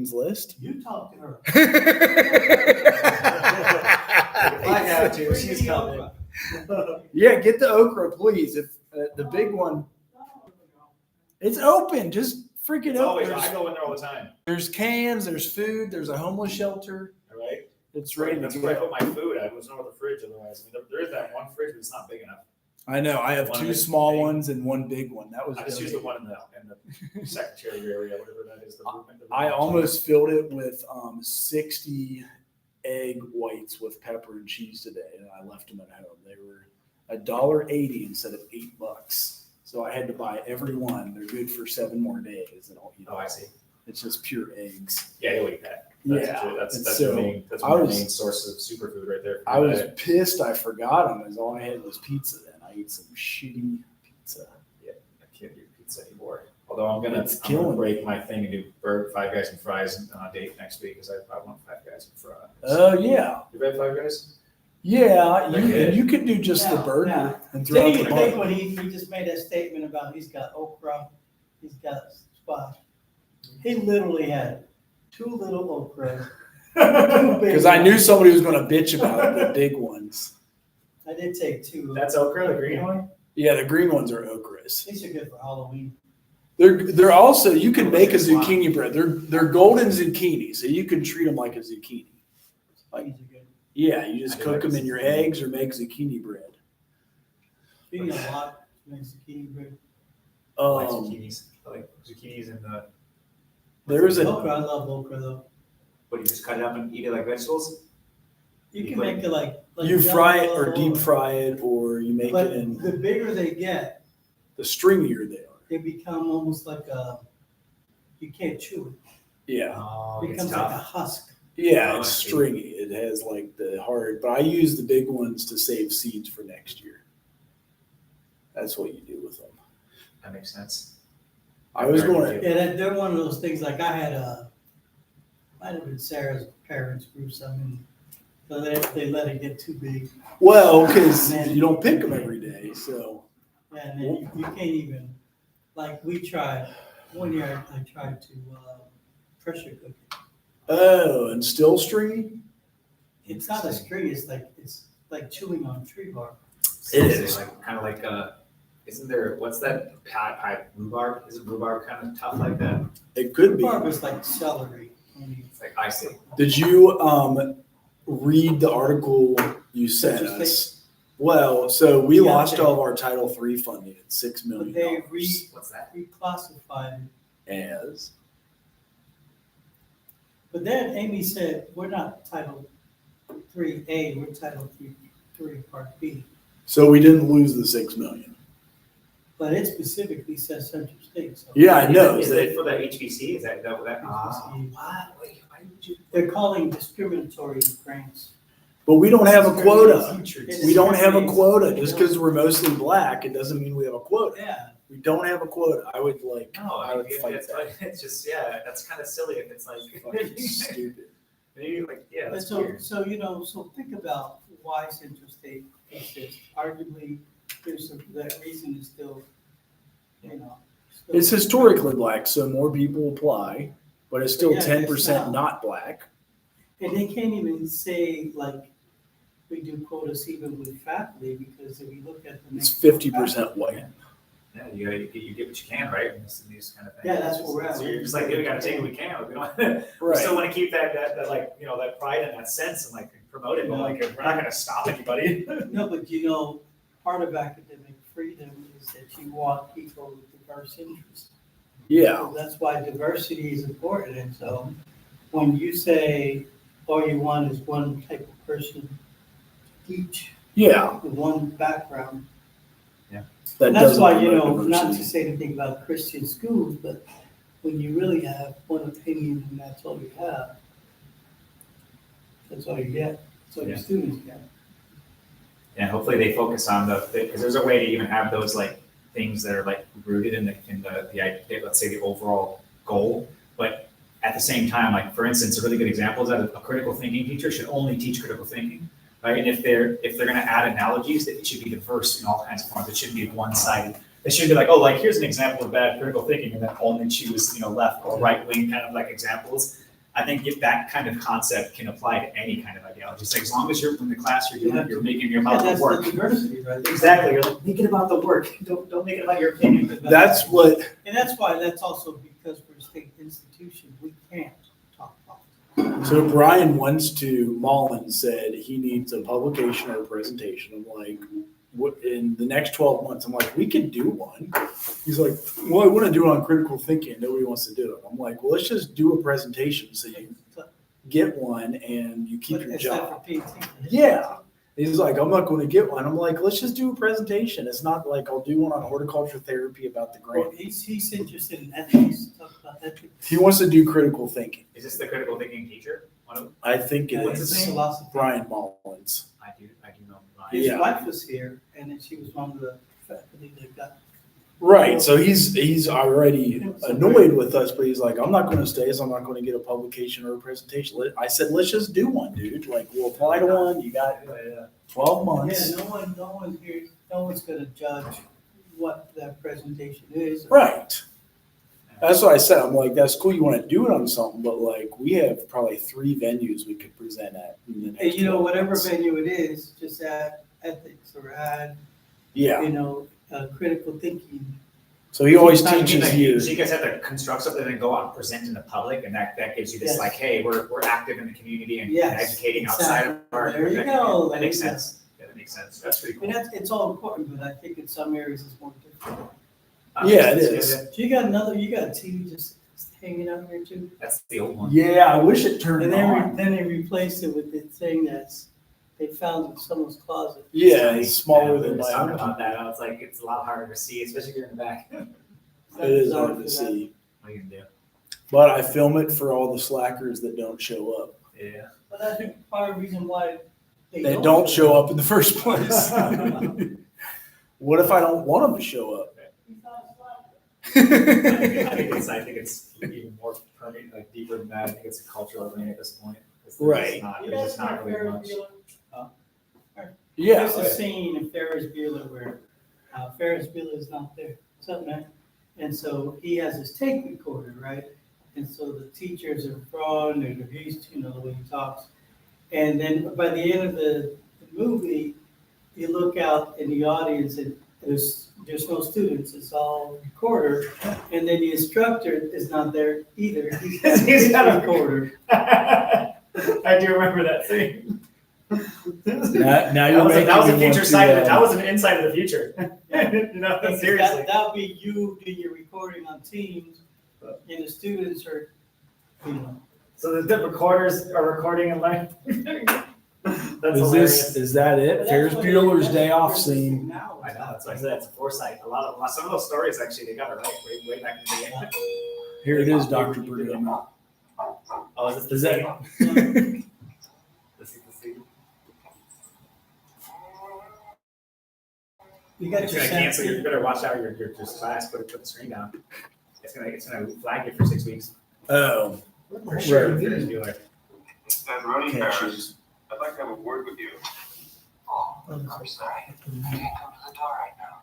list. You talk to her. If I have to, she's coming. Yeah, get the okra, please. If the big one, it's open. Just freaking It's always, open. I go in there all the time. There's cans. There's food. There's a homeless shelter. All right. It's ready to That's where I go. put my food. I was over the fridge otherwise. I mean, there is that one fridge, but it's not big enough. I know. I have One two big small thing. ones and one big one. That was. I just use the donated. one in the secretary area, whatever that is. I almost filled it with 60 egg whites with pepper and cheese today, and I left them at home. They were $1.80 instead of $8. So I had to buy every one. They're good for 7 more days, and I'll eat. Oh, I see. It's just pure eggs. Yeah, you'll eat that. That's and the so main. That's I one of the was- main sources of superfood right there. I was pissed. I forgot them. As all I had was pizza. Then I ate some shitty pizza. I can't do pizza anymore. Although I'm gonna killing break my thing and do Five Guys and Fries on a date next week because I want Five Guys and Fries. Oh yeah, You've had Five Guys? yeah. Okay. And you could do just the Yeah, burger yeah. and throw out Didn't the you think bun. when he just made that statement about he's got okra, he's got squash. He literally had 2 little okra. Because I knew somebody was going to bitch about the big ones. I did take 2. That's okra, the green one? Yeah, the green ones are okras. These are good for Halloween. They're also, you can make a zucchini bread. They're golden zucchini, so you can treat them like a zucchini. Like, These are good. yeah, you just I do cook like them in your zucchini. eggs or make zucchini bread. You need a lot to make zucchini bread. I like Um, zucchinis. I like zucchinis and the. there's a Okra, I love okra though. What, you just cut it up and eat it like vegetables? You can make it like you fry it or yellow, deep fry it, or you make But it in the bigger they get, the stringier they are. they become almost like you can't chew Yeah, Oh, it. It becomes like a husk. yeah, Oh, it's I see. stringy. It has like the hard, but I use the big ones to save seeds for next year. That's what you do with them. That makes sense. I was going to. Yeah, they're one of those things, like I had might have been Sarah's parents grew some, and so they let it get too big. Well, because you don't pick them every day, so. Yeah, and then you can't even, like we tried, one year I tried to pressure cook it. Oh, and still stringy? It's not a string, it's like chewing on tree bark. It is. Like, kind of like, isn't there, what's that pie, rhubarb? Isn't rhubarb kind of tough like that? It could be. Bark was like celery. Only It's like icy. Did you read the article you sent Interesting. us? Well, so we Yeah, lost okay. all of our Title III funding at $6 But million. they What's that? reclassified it. As But then Amy said, we're not Title 3A, we're Title 3 Part B. so we didn't lose the $6 million. But it specifically says Central State. So Yeah, I know. Is They- it for the HBC? Is that what that? HBC. What? Wait, why would you? They're calling discriminatory grants. But we don't have a quota. It's- We don't have a quota. Just because we're mostly black, it doesn't mean we have a quota. Yeah, We don't have a quota. I would like. No, I would fight it's, that. it's just, yeah, that's kind of silly if it's like, Fucking stupid. maybe like, yeah, and that's so, weird. so think about why Central State exists. Arguably, that reason is still, still- It's historically black, so more people apply, but it's still Yeah, it's 10% not. not black. And they can't even say like, we do quotas even with faculty, because if you look at the. It's next 50% white. Yeah, you get what you can, right? And these kind of things. Yeah, that's where we're at. So you're just like, we gotta take what we can, but we don't, we still Right. wanna keep that, like, that pride and that sense and like promote it, but like, we're not gonna stop anybody. No, but part of academic freedom is that you want people with diverse interests. Yeah. So that's why diversity is important. And so when you say all you want is one type of person to teach Yeah. with one background, That and that's doesn't why, promote not to diversity. say anything about Christian schools, but when you really have one opinion and that's all you have, that's all you get. That's all your Yeah. students get. And hopefully they focus on because there's a way to even have those like things that are like rooted in the let's say the overall goal, but at the same time, like for instance, a really good example is that a critical thinking teacher should only teach critical thinking, right? And if they're going to add analogies, that it should be diverse in all kinds of forms. It shouldn't be one-sided. They shouldn't be like, oh, like here's an example of bad critical thinking, and then only choose left or right wing kind of like examples. I think if that kind of concept can apply to any kind of ideology. It's like, as long as you're in the class, you're making your Yeah, about the that's the work. diversity, right? Exactly. You're like, make it about the work. Don't make it about your opinion. That's what, And that's why, that's also because we're a state institution, we can't talk politics. so Brian wants to, Mullen said he needs a publication or a presentation. I'm like, what, in the next 12 months? I'm like, we could do one. He's like, well, I want to do it on critical thinking. Nobody wants to do it. I'm like, well, let's just do a presentation so you get one and you keep But your it's not job. for PT. Yeah. He's like, I'm not going to get one. I'm like, let's just do a presentation. It's not like I'll do one on horticulture therapy about the Well, grant. he's interested in ethics, talk about ethics. He wants to do critical thinking. Is this the critical thinking teacher? One of them? I think it What's his is name? Philosophy. Brian Mullins. I do know. Ryan. His Yeah. wife was here, and then she was one of the faculty that got. Right. So he's already annoyed with us, but he's like, I'm not going to stay, so I'm not going to get a publication or a presentation. I said, let's just do one, dude. Like, we'll apply to one. You got 12 months. Yeah, no one here, no one's gonna judge what that presentation is. Right. That's what I said. I'm like, that's cool. You want to do it on something, but like, we have probably 3 venues we could present at. In the next And 12 whatever months. venue it is, just add ethics or add, Yeah. critical thinking. So he always So you mean, teaches like, you. So you guys have to construct something and go out and present in the public, and that gives you this Yes. like, hey, we're active in the community and Yes, educating outside of our. There you go. That makes sense. Yeah, that makes sense. That's pretty I cool. mean, it's all important, but I think in some areas it's more difficult. Yeah, it is. So you got a TV just hanging out here too? That's the old one. Yeah, I wish it turned And on. then they replaced it with the thing that's, they found in someone's closet. Yeah, it's smaller Yeah, we than were my talking own. about that. I was like, it's a lot harder to see, especially if you're in the back. It is hard to see. What are you gonna do? But I film it for all the slackers that don't show up. Yeah. But I think part of the reason why They don't show up in the first place. What if I don't want them to show up? I think it's even more permanent, like deeper than that. I think it's a cultural thing at this point. Right. There's just not really much. Yeah. There's a scene in Ferris Bueller where Ferris Bueller is not there, something like, and so he has his tape recorder, right? And so the teachers are front and they're used to, the way he talks. And then by the end of the movie, you look out in the audience and there's no students, it's all recorder. And then the instructor is not there either. He's got a recorder. I do remember that scene. Now you're making That was a me want future to, side of it. That was an insight of the future. Seriously. That would be you doing your recording on Teams, and the students are, So the recorders are recording and learning. That's Is hilarious. is that it? Ferris Bueller's Day Off scene. Now. I know, that's why I said that's a foresight. Some of those stories actually, they got it right way back in the day. Here it is, Dr. Bergamo. Oh, is this Is the that? scene? This is the scene. You got It's your gonna cancel. You sense. better watch out your class. Put the screen down. It's gonna flag you for 6 weeks. Oh, For sure. Right. Ferris Bueller. Ronnie can't Paris, choose. I'd like to have a word with you. Oh, I'm sorry. I can't come to the door right now.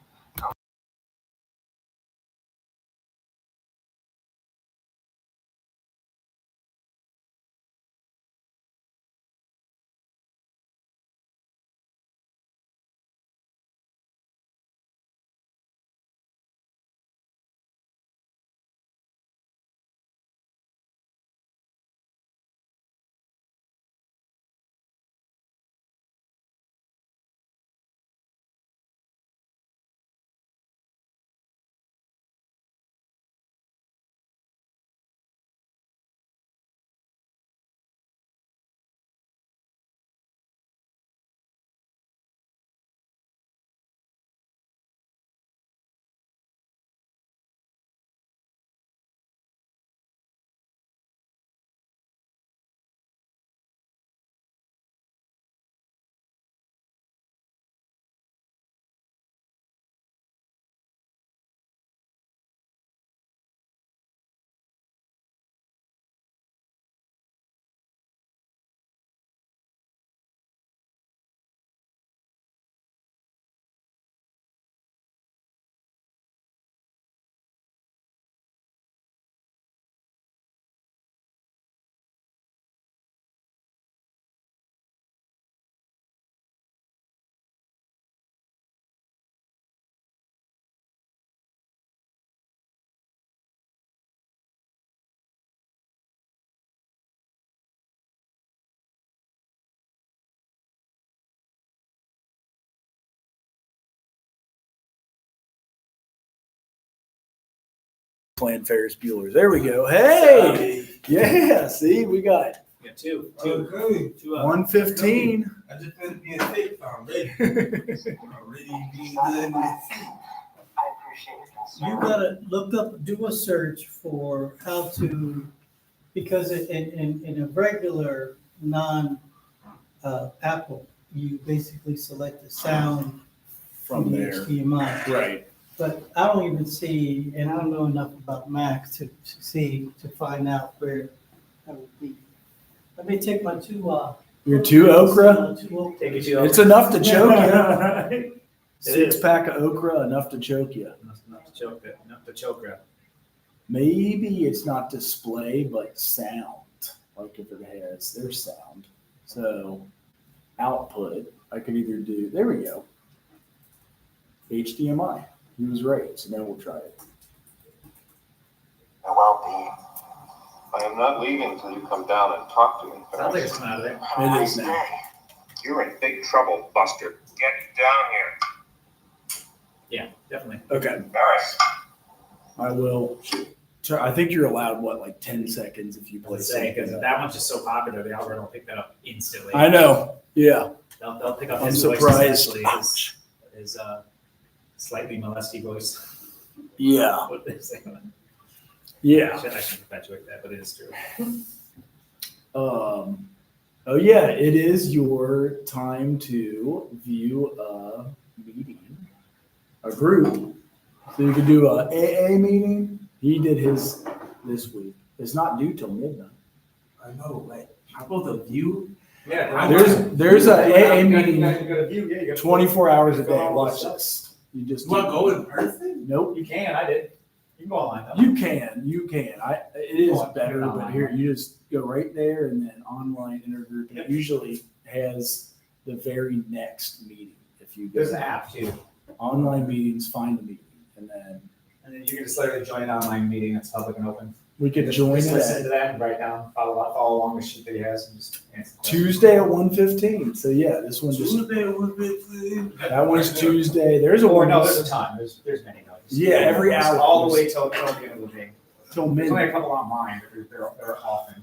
playing Ferris Bueller's. There we go. Hey, yeah. See, we got Yeah, two. Okay. 2 up. 115. I just finished being safe. I'm ready. I'm ready being good in this. I appreciate your You concern. gotta look up, do a search for how to, because in a regular Apple, you basically select the sound From the there. HDMI. Right. But I don't even see, and I don't know enough about Mac to find out where that would be. Let me take my two, Your 2 okra. Take you to It's enough to choke you. It 6 is. pack of okra, enough to choke you. Enough to choke it. Enough to choke it. Maybe it's not display, but sound. Like if it has their sound. So output, I could either do, there we go. HDMI. He was right. So now we'll try it. Your well-being. I am not leaving until you come down and talk to me. Sounds like it's coming out of there. Have a It nice is now. day. You're in big trouble, Buster. Get down here. Yeah, definitely. Okay. Ferris. I will. I think you're allowed, what, like 10 seconds if you play Let's say, because something. that one's just so popular, the algorithm will pick that up instantly. I know. Yeah. They'll pick up I'm his voice, surprised. especially his slightly molesty voice. Yeah. What they say. Yeah. I should perpetuate that, but it is true. Oh yeah, it is your time to view a meeting, a group. So you could do a AA meeting. He did his this week. It's not due till midnight. I know, like, I'm supposed to view. Yeah. There's a AA meeting You got a view, yeah, you got 24 hours a day. Go Watch on. this. You just Do I go in person? Nope. You can, I did. You can go online though. You can. It is Go on, better, turn it but on. here you just go right there and then online intergroup. And Yep. it usually has the very next meeting. If you go There's an app too. online meetings, find the meeting, and then And then you can just literally join an online meeting that's public and open. we could Just join it listen at to that and write down, follow along the sheet that he has and just answer questions. Tuesday at 1:15. So yeah, this one just Tuesday was it? that one's Tuesday. There's a Or one no, there's a time. There's many notes. Yeah, every hour. All the way till the end of the day. till There's only a midnight. couple online, but they're often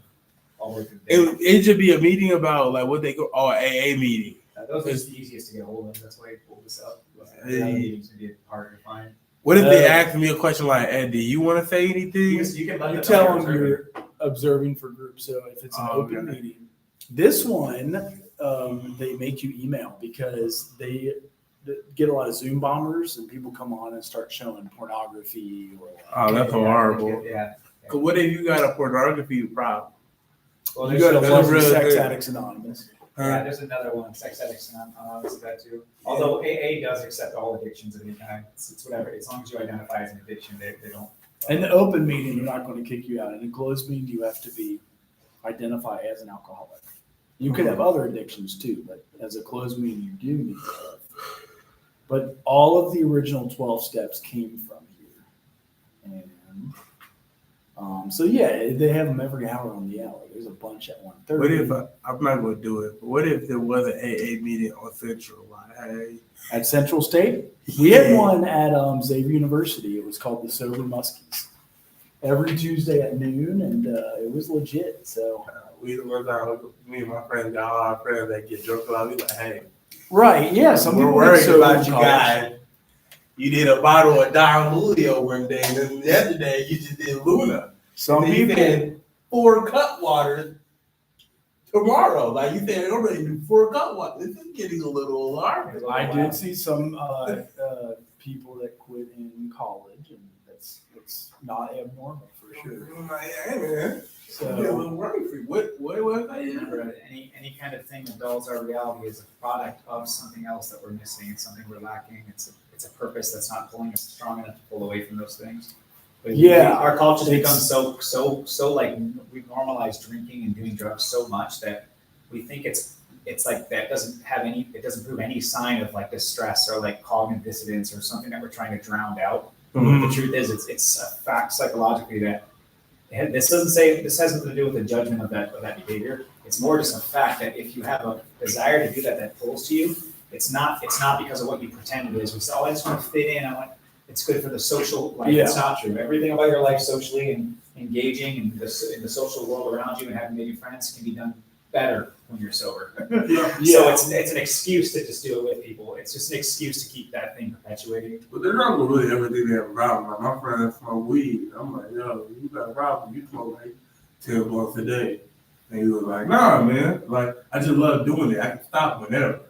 all the way through the day. It should be a meeting about like what they go, oh, AA meeting. Those are just the easiest to get hold of. That's why I pulled this up. Hey. The other meetings would be harder to find. What if they Uh, ask me a question like, Ed, do you want to say anything? You can let You them tell know them you're you're observing for groups. So if it's an Oh, open okay. meeting, this one they make you email because they get a lot of Zoom bombers and people come on and start showing pornography or like, Oh, that's horrible. Yeah. Cause what if you got a pornography problem? Well, you there's go to still- that's real Sex good. Addicts Anonymous. yeah, there's another one, sex addicts anonymous to that too. Although AA does accept all addictions of any kind. It's whatever, as long as you identify as an addiction, they don't. In the open meeting, they're not going to kick you out. In a closed meeting, you have to identify as an alcoholic. You could have other addictions too, but as a closed meeting, you do need to have. But all of the original 12 steps came from here. And so yeah, they have them every hour on the hour. There's a bunch at 1:30. What if I'm not gonna do it? But what if there was an AA meeting on Central? Like, hey, at Central State? We had one at Xavier University. It was called the Sober Muskies. Every Tuesday at noon, and it was legit. So we was out. Me and my friends got all our friends that get drunk a lot. We like, hey, right, yeah. Some we're people worried sober about in you college. guys. You did a bottle of Don Julio one day, and then the other day you just did Luna. Some And then you people. said 4 cup waters tomorrow. Like you said, I'm ready to do 4 cup waters. This is getting a little alarming. I did see some people that quit in college, and that's not abnormal for sure. I'm like, hey man, I'm a So little worried for you. What was I? Remember, any kind of thing that dulls our reality is a product of something else that we're missing. It's something we're lacking. It's a purpose that's not pulling us strong enough to pull away from those things. But Yeah, our culture's become it's- so like we've normalized drinking and doing drugs so much that we think it's like that it doesn't prove any sign of like distress or like cognitive dissonance or something that we're trying to drown out. But the truth is, it's a fact psychologically that this has nothing to do with the judgment of that behavior. It's more just a fact that if you have a desire to do that pulls to you, it's not because of what you pretend it is. We say, oh, I just want to fit in. it's good for the social life. It's not true. Everything about your life socially and engaging in the social world around you and having maybe friends can be done better when you're sober. So it's an excuse to just do it with people. It's just an excuse to keep that thing perpetuating. But they're not gonna really ever think they have a problem. Like my friend smoke weed. I'm like, yo, you got a problem. You smoke like 10 blunts a day. And he was like, nah, man. Like, I just love doing it. I can stop whenever.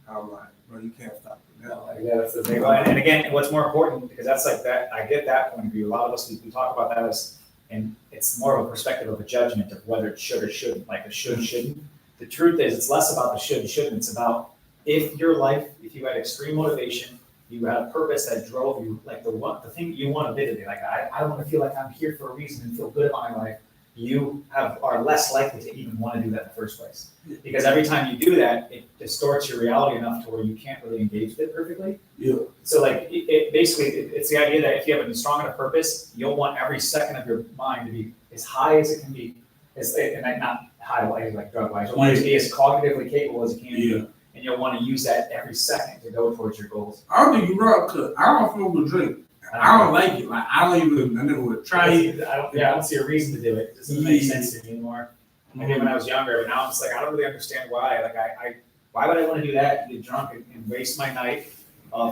I'm like, bro, you can't stop whenever. Yeah, that's the thing. And again, what's more important, because that's like that, I get that point of view. A lot of us, we talk about that as, and it's more of a perspective of a judgment of whether it should or shouldn't, like a should, shouldn't. The truth is, it's less about the should, shouldn't. It's about if your life, if you had extreme motivation, you had a purpose that drove you, like the thing you want to do today, like I want to feel like I'm here for a reason and feel good about my life. You are less likely to even want to do that in the first place. Because every time you do that, it distorts your reality enough to where you can't really engage with it perfectly. Yeah. So like it's the idea that if you have a strong enough purpose, you'll want every second of your mind to be as high as it can be, and not high like drug wise. You'll want it to be as cognitively capable as it can be, and you'll want to use that every second to go towards your goals. I don't think you're wrong, cause I don't smoke or drink. I don't like it. Like I never would try it. I don't see a reason to do it. It doesn't make sense to me anymore. Maybe when I was younger, but now I'm just like, I don't really understand why. Like why would I want to do that? Get drunk and waste my night,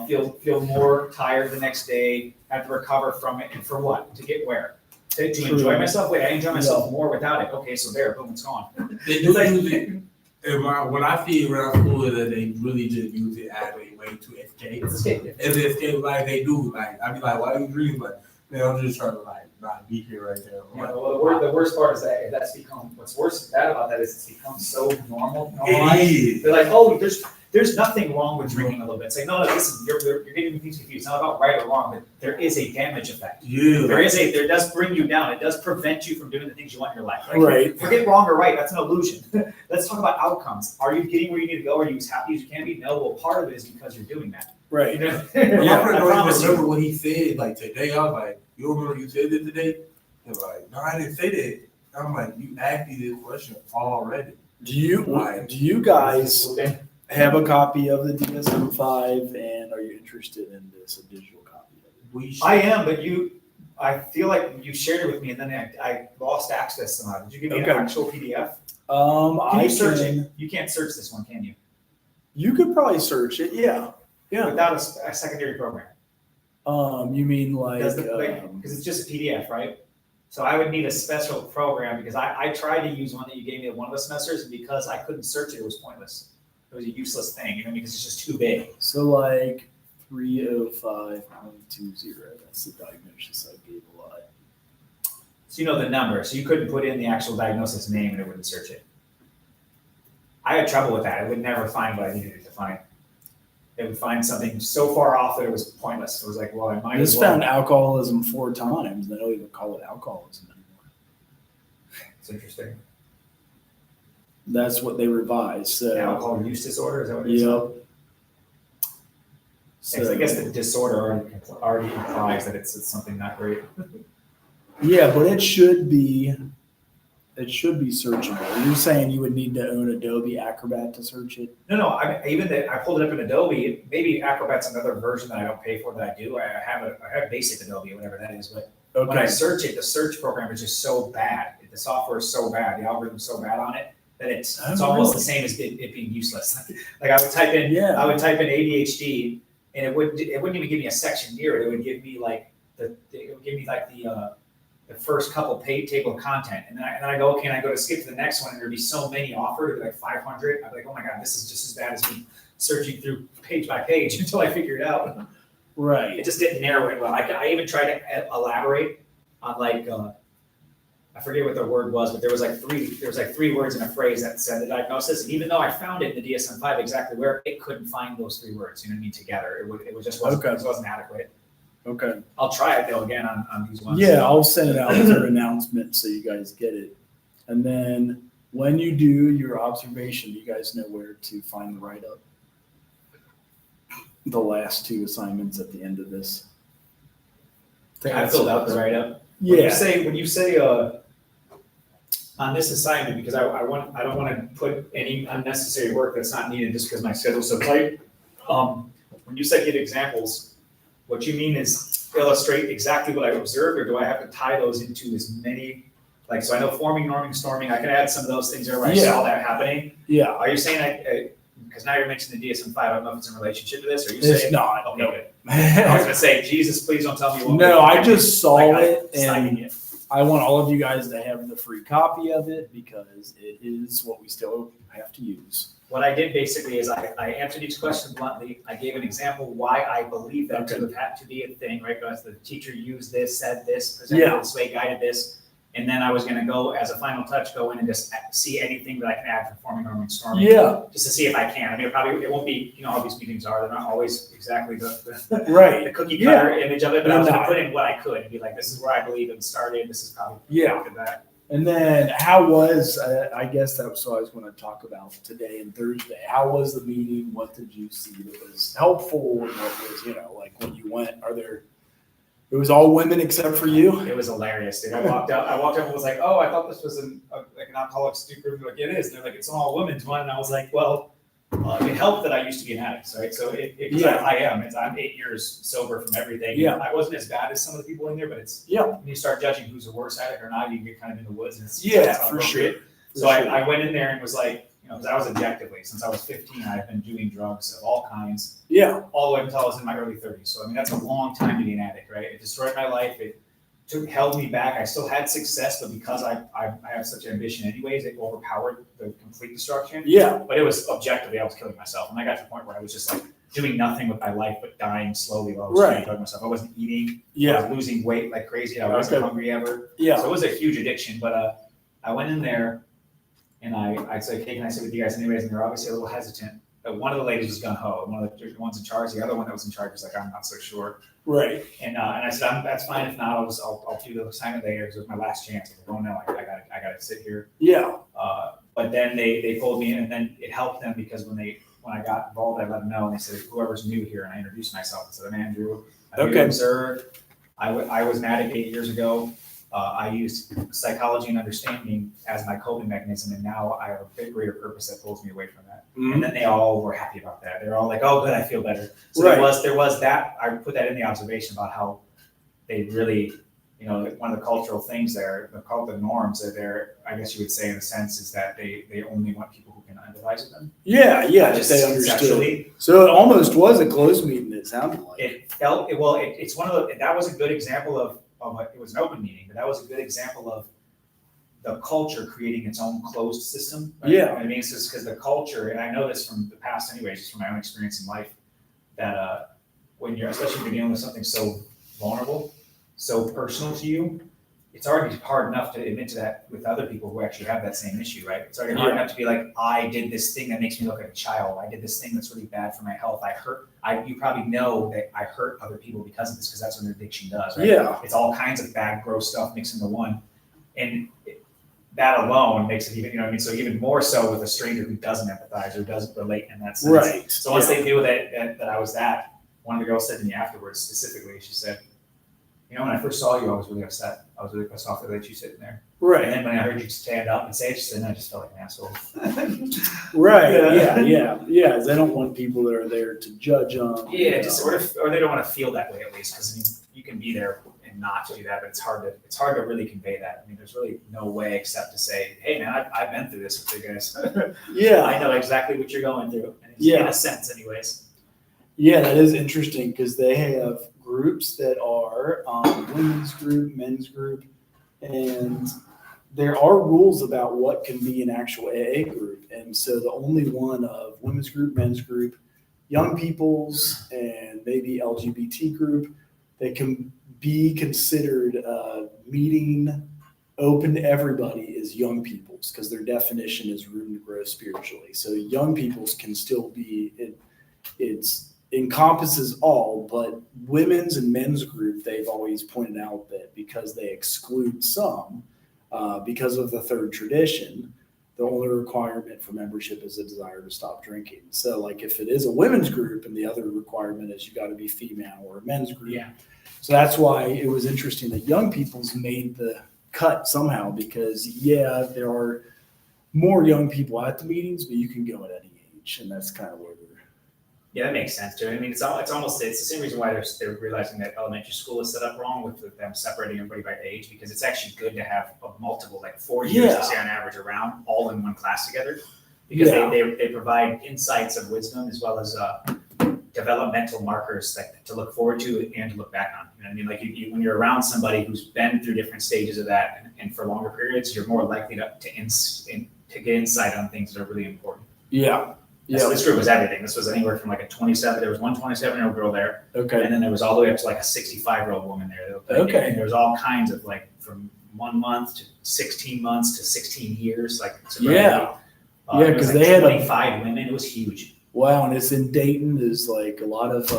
feel more tired the next day, have to recover from it, and for what? To get where? To enjoy myself? Wait, I enjoy myself more without it. Okay, so there, boom, it's gone. They do use it. What I see around school is that they really just use it as a way to escape. It's escape. It's an escape, like they do. Like I be like, why do you dream? But man, I'm just trying to like not be here right there. Yeah, well, the worst part is that that's become, what's worse bad about that is it's become so normalized. They're like, oh, there's nothing wrong with drinking a little bit. It's like, no, listen, you're getting things confused. It's not about right or wrong, but there is a damage effect. Yeah. There does bring you down. It does prevent you from doing the things you want in your life. Like, Right. Forget wrong or right. That's an illusion. Let's talk about outcomes. Are you getting where you need to go? Are you as happy as you can be? No, well, part of it is because you're doing that. Right. You know? My friend I don't promise even you. remember what he said like today. I was like, you remember you said it today? He's like, no, I didn't say that. I'm like, you asked me this question already. Do you guys have a copy of the DSM-5, and are you interested in this, a digital copy of it? I am, but I feel like you shared it with me and then I lost access somehow. Did you give me an Okay. actual PDF? Can I you search can. it? You can't search this one, can you? You could probably search it. Yeah. Yeah. Without a secondary program. You mean like? Because it's just a PDF, right? So I would need a special program because I tried to use one that you gave me at one of the semesters, and because I couldn't search it, it was pointless. It was a useless thing, because it's just too big. So like 305.20. That's the diagnosis I gave a lot. So you know the number, so you couldn't put in the actual diagnosis name and it wouldn't search it. I had trouble with that. I would never find what I needed it to find. It would find something so far off that it was pointless. It was like, well, I might I just as well. found alcoholism 4 times. They don't even call it alcoholism anymore. It's interesting. That's what they revised. So Alcohol use disorder, is that what it is? yep. I guess the disorder already implies that it's something not great. Yeah, but it should be searchable. You're saying you would need to own Adobe Acrobat to search it? No, I pulled it up in Adobe. Maybe Acrobat's another version that I don't pay for that I do. I have basic Adobe, whatever that is. But when I Okay. search it, the search program is just so bad. The software is so bad. The algorithm's so bad on it that it's Oh, almost really? the same as it being useless. Like I would type in Yeah. ADHD, and it wouldn't even give me a section near it. It would give me the first couple page table of content, and then I go, okay, and I go to skip to the next one, and there'd be so many offered, it'd be like 500. I'd be like, oh my god, this is just as bad as me searching through page by page until I figure it out. It Right. just didn't narrow it well. I even tried to elaborate on I forget what the word was, but there was like three words in a phrase that said the diagnosis. And even though I found it in the DSM-5 exactly where, it couldn't find those 3 words. You know what I mean? Together, it just wasn't. Okay. It wasn't adequate. Okay. I'll try it though again on these ones. Yeah, I'll send it out as an announcement so you guys get it. And then when you do your observation, you guys know where to find the write-up. The last 2 assignments at the end of this. I filled out the write-up. Yeah. When you say on this assignment, because I don't want to put any unnecessary work that's not needed just because my schedule's so tight. When you say give examples, What you mean is illustrate exactly what I observed, or do I have to tie those into as many, like, so I know forming, norming, storming, I can add some of those things there where I saw that happening. Yeah, Are you saying because now you're mentioning the DSM-5, I don't know if it's in relationship to this, or you it's saying? not. Okay, good. I was gonna say, Jesus, please don't tell me what. No, I just saw Like, it citing and it. I want all of you guys to have the free copy of it because it is what we still have to use. What I did basically is I answered each question bluntly. I gave an example why I believe that to have had to be a thing, right? Because the teacher used this, said this, presented Yeah. this way, guided this. And then I was gonna go, as a final touch, go in and just see anything that I can add from forming, norming, storming. Yeah, Just to see if I can. I mean, it won't be, you know, how these meetings are. They're not always exactly the right. cookie Yeah. cutter image of it, but I was They're gonna not. put in what I could and be like, this is where I believe it started. This is probably Yeah. that. And then how was, I guess that was what I was going to talk about today and Thursday. How was the meeting? What did you see that was helpful? And what was, like when you went, it was all women except for you? It was hilarious, dude. I walked up and was like, oh, I thought this was like an alcoholic student group. Like, it is. And they're like, it's an all women's one. And I was like, well, it helped that I used to be an addict, right? So I am. I'm 8 years sober from everything. Yeah. I wasn't as bad as some of the people in there, but it's, Yeah. when you start judging who's a worse addict or not, you get kind of in the woods. And it's For not sure. appropriate. So I went in there and was like, because I was objectively, since I was 15, I've been doing drugs of all kinds, Yeah. all the way until I was in my early 30s. So, I mean, that's a long time to be an addict, right? It destroyed my life. It held me back. I still had success, but because I have such ambition anyways, it overpowered the complete destruction. Yeah. But it was objectively, I was killing myself. And I got to the point where I was just like doing nothing with my life, but dying slowly while I was trying to drug myself. I wasn't eating. I Yeah. was losing weight like crazy. I wasn't hungry ever. Yeah. So it was a huge addiction. But I went in there and I said, hey, can I sit with you guys anyways? And they're obviously a little hesitant. One of the ladies was gung ho. One of the ones in charge. The other one that was in charge was like, I'm not so sure. Right. And I said, that's fine. If not, I'll do the assignment later because it was my last chance. If I don't know, I gotta sit here. Yeah. But then they pulled me in, and then it helped them because when I got involved, I let them know, and they said, whoever's new here, and I introduced myself. I said, I'm Andrew. I'm here to observe. I was an addict 8 years ago. I used psychology and understanding as my coping mechanism, and now I have a bit greater purpose that pulls me away from that. And then they all were happy about that. They're all like, "Oh, good, I feel better." So there was that. I put that in the observation about how they really, one of the cultural things there, the norms are there. I guess you would say, in a sense, is that they only want people who can empathize with them. Yeah. Yeah. Not just They understood. conceptually. So it almost was a closed meeting, it sounded like. It's one of the. That was a good example of it was an open meeting, but that was a good example of the culture creating its own closed system. Right? Yeah. I mean, it's just because the culture, and I know this from the past anyways, just from my own experience in life, that when especially when you're dealing with something so vulnerable, so personal to you, it's already hard enough to admit to that with other people who actually have that same issue, right? It's already hard enough to be like, I did this thing that makes me look like a child. I did this thing that's really bad for my health. You probably know that I hurt other people because of this, because that's what an addiction does, right? Yeah. It's all kinds of bad, gross stuff mixed into one. And that alone makes it even, so even more so with a stranger who doesn't empathize or doesn't relate in that sense. Right. So once they knew that I was that, one of the girls said to me afterwards specifically, she said, when I first saw you, I was really upset. I was really pissed off that I let you sitting there. Right. And then when I heard you stand up and say it, she said, I just felt like an asshole. Right. Yeah. Yeah. They don't want people that are there to judge them. Yeah, or they don't want to feel that way at least, because you can be there and not do that, but it's hard to really convey that. I mean, there's really no way except to say, hey man, I've been through this with you guys. Yeah. I know exactly what you're going through. In a sense anyways. Yeah, that is interesting because they have groups that are women's group, men's group, and there are rules about what can be an actual AA group. And so the only one of women's group, men's group, young people's, and maybe LGBT group that can be considered a meeting open to everybody is young people's, because their definition is room to grow spiritually. So young people's can still be, it's encompasses all, but women's and men's group, they've always pointed out that because they exclude some, because of the third tradition, the only requirement for membership is a desire to stop drinking. So like if it is a women's group and the other requirement is you got to be female, or a men's group. Yeah. So that's why it was interesting that young people's made the cut somehow, because there are more young people at the meetings, but you can go at any age. And that's kind of where Yeah, that makes sense too. I mean, it's almost, it's the same reason why they're realizing that elementary school is set up wrong with them separating everybody by age, because it's actually good to have multiple, like 4 years Yeah. to say on average around, all in one class together. Because Yeah. they provide insights of wisdom as well as developmental markers to look forward to and to look back on. You know what I mean? Like when you're around somebody who's been through different stages of that and for longer periods, you're more likely to get insight on things that are really important. Yeah. And so Yeah. this group was everything. This was anywhere from like there was one 27-year-old girl there, Okay. and then there was all the way up to like a 65-year-old woman there. Okay. And there was all kinds of like from 1 month to 16 months to 16 years. Like Yeah. Yeah, it was 'cause like they had a- 25 women. It was huge. Wow, and it's in Dayton. There's like a lot of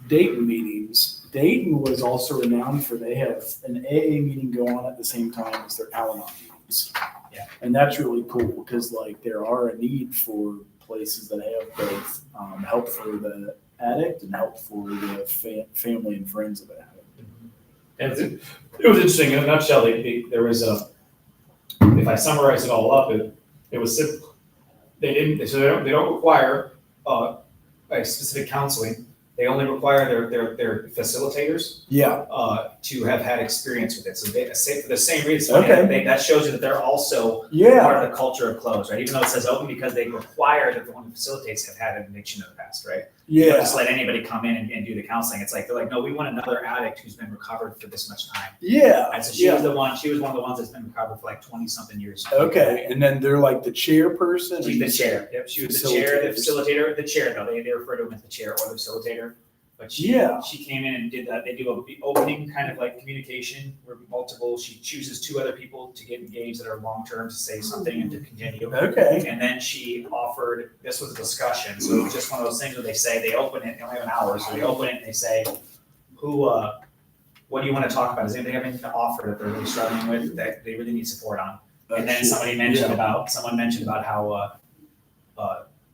Dayton meetings. Dayton was also renowned for they have an AA meeting go on at the same time as their Al-Anon meetings. Yeah. And that's really cool because like there are a need for places that have both help for the addict and help for the family and friends of an addict. And it was interesting. In a nutshell, there was if I summarize it all up, it was simple. They don't require a specific counseling. They only require their facilitators Yeah. to have had experience with it. So for the same reason, Okay. that shows you that they're also Yeah. part of the culture of close, right? Even though it says open, because they require that the one who facilitates have had an addiction in the past, right? You don't Yeah. just let anybody come in and do the counseling. It's like they're like, no, we want another addict who's been recovered for this much time. Yeah. And so she was one of the ones that's been recovered for like 20 something years. Okay. And then they're like the chairperson. She's the chair. Yep, she was the chair, the facilitator, the chair. No, they refer to him as the chair or the facilitator. But she came in and did that. They do a opening kind of like communication where multiple. She chooses 2 other people to get engaged that are long term to say something and to continue. Okay. And then she offered. This was a discussion, so it was just one of those things where they open it. They only have an hour, so they open it and they say, what do you want to talk about? Does anybody have anything to offer that they're really struggling with that they really need support on? And then someone mentioned about how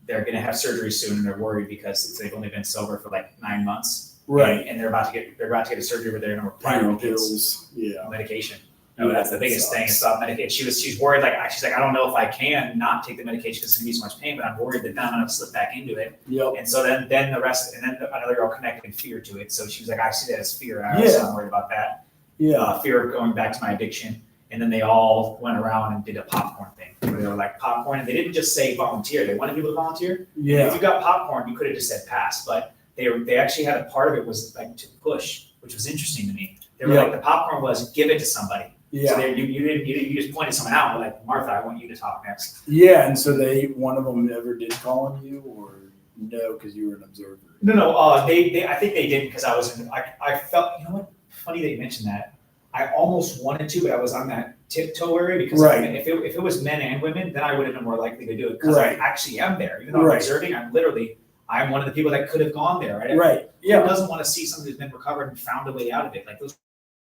they're going to have surgery soon and they're worried because they've only been sober for like 9 months. Right. And they're about to get a surgery where they're going to require Pills. Yeah. medication. No, that's the biggest thing. It's about medication. She's worried. She's like, I don't know if I can not take the medication because it's gonna be so much pain, but I'm worried that then I'm gonna slip back into it. Yep. And so then another girl connected fear to it. So she was like, I see that as fear. I also am worried about that. Yeah. Fear of going back to my addiction. And then they all went around and did a popcorn thing where they were like popcorn, and they didn't just say volunteer. They wanted people to volunteer. Yeah. If you got popcorn, you could have just said pass, but they actually had a part of it was like to push, which was interesting to me. They were like, the popcorn was give it to somebody. Yeah. So you just pointed someone out, like, Martha, I want you to talk next. Yeah. And so one of them ever did call on you, or no, because you were an observer? No. I think they did because I felt, you know what? Funny that you mentioned that. I almost wanted to, but I was on that tiptoe area because if it was men and women, then I would have been more likely to do it because I actually am there. Even though I'm observing, I'm one of the people that could have gone there. Right. Yeah. Who doesn't want to see somebody who's been recovered and found a way out of it? Like those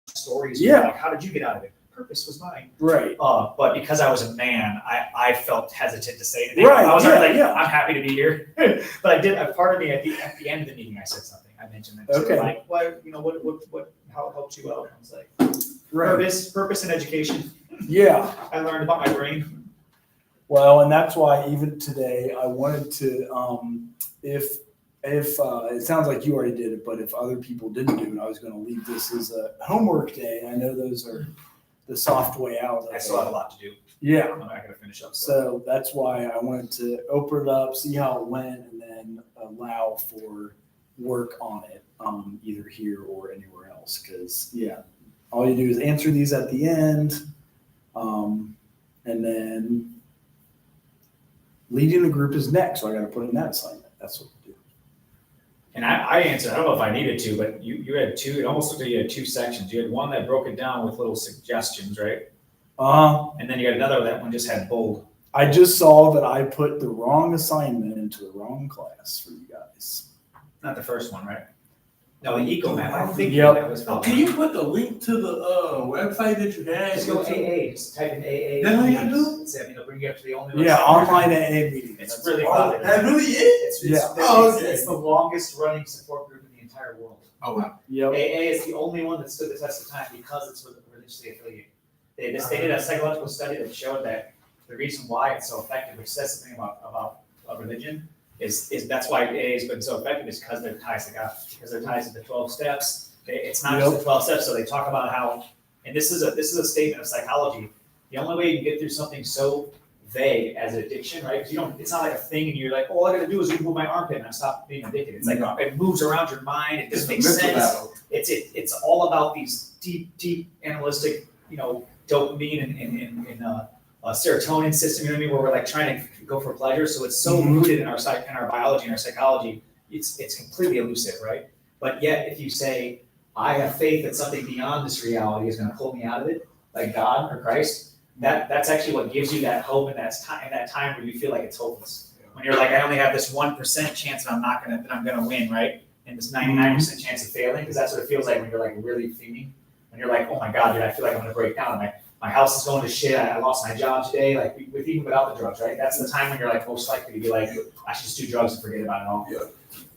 stories. Like, how did you get out of it? Purpose was mine. Right. But because I was a man, I felt hesitant to say anything. Right. I was Yeah, I'm happy to be here. But I did. A part of me at the end of the meeting, I said something. I mentioned that. Okay. Like, what how it helped you out? I was like, purpose and education. Yeah. I learned about my brain. Well, and that's why even today I wanted to, if it sounds like you already did it, but if other people didn't do it, I was going to leave this as a homework day. I know those are the soft way out. I still have a lot to do. Yeah. I'm not going to finish up. So that's why I wanted to open it up, see how it went, and then allow for work on it, either here or anywhere else. Because, all you do is answer these at the end, and then leading the group is next. So I got to put in that assignment. That's what we do. And I answered, I don't know if I needed to, but you had 2, it almost looked like you had 2 sections. You had one that broke it down with little suggestions, right? And then you had another, that one just had bold. I just saw that I put the wrong assignment into the wrong class for you guys. Not the first one, right? No, the eco map. I think Yep. that was. Can you put the link to the website that you had? Just go AA. Just type in AA. That's all you gotta do? It'll bring you up to the only. Yeah, website. online AA meeting. It's really Oh, popular. that really is? It's the longest running support group in the entire world. Oh, wow. Yep. AA is the only one that stood the test of time because it's religiously affiliated. They did a psychological study that showed that the reason why it's so effective, which says something about religion, is that's why AA has been so effective, is because they're ties to God, because they're ties to the 12 steps. It's not just the 12 steps. So they talk about how, and this is a statement of psychology. The only way you can get through something so vague as addiction, right? Because it's not like a thing and you're like, all I gotta do is remove my armpit and I stop being addicted. It's like, it moves around your mind, it just makes sense. It's all about these deep animalistic, dopamine and serotonin system, you know what I mean? Where we're like trying to go for pleasure. So it's so rooted in our biology and our psychology, it's completely elusive, right? But yet if you say, I have faith that something beyond this reality is gonna pull me out of it, like God or Christ, that's actually what gives you that hope in that time where you feel like it's hopeless. When you're like, I only have this 1% chance that I'm gonna win, right? And this 99% chance of failing, because that's what it feels like when you're like really fuming. When you're like, oh my God, dude, I feel like I'm gonna break down. My house is going to shit. I lost my job today. Like even without the drugs, right? That's the time when you're like most likely to be like, I should just do drugs and forget about it all. Yeah.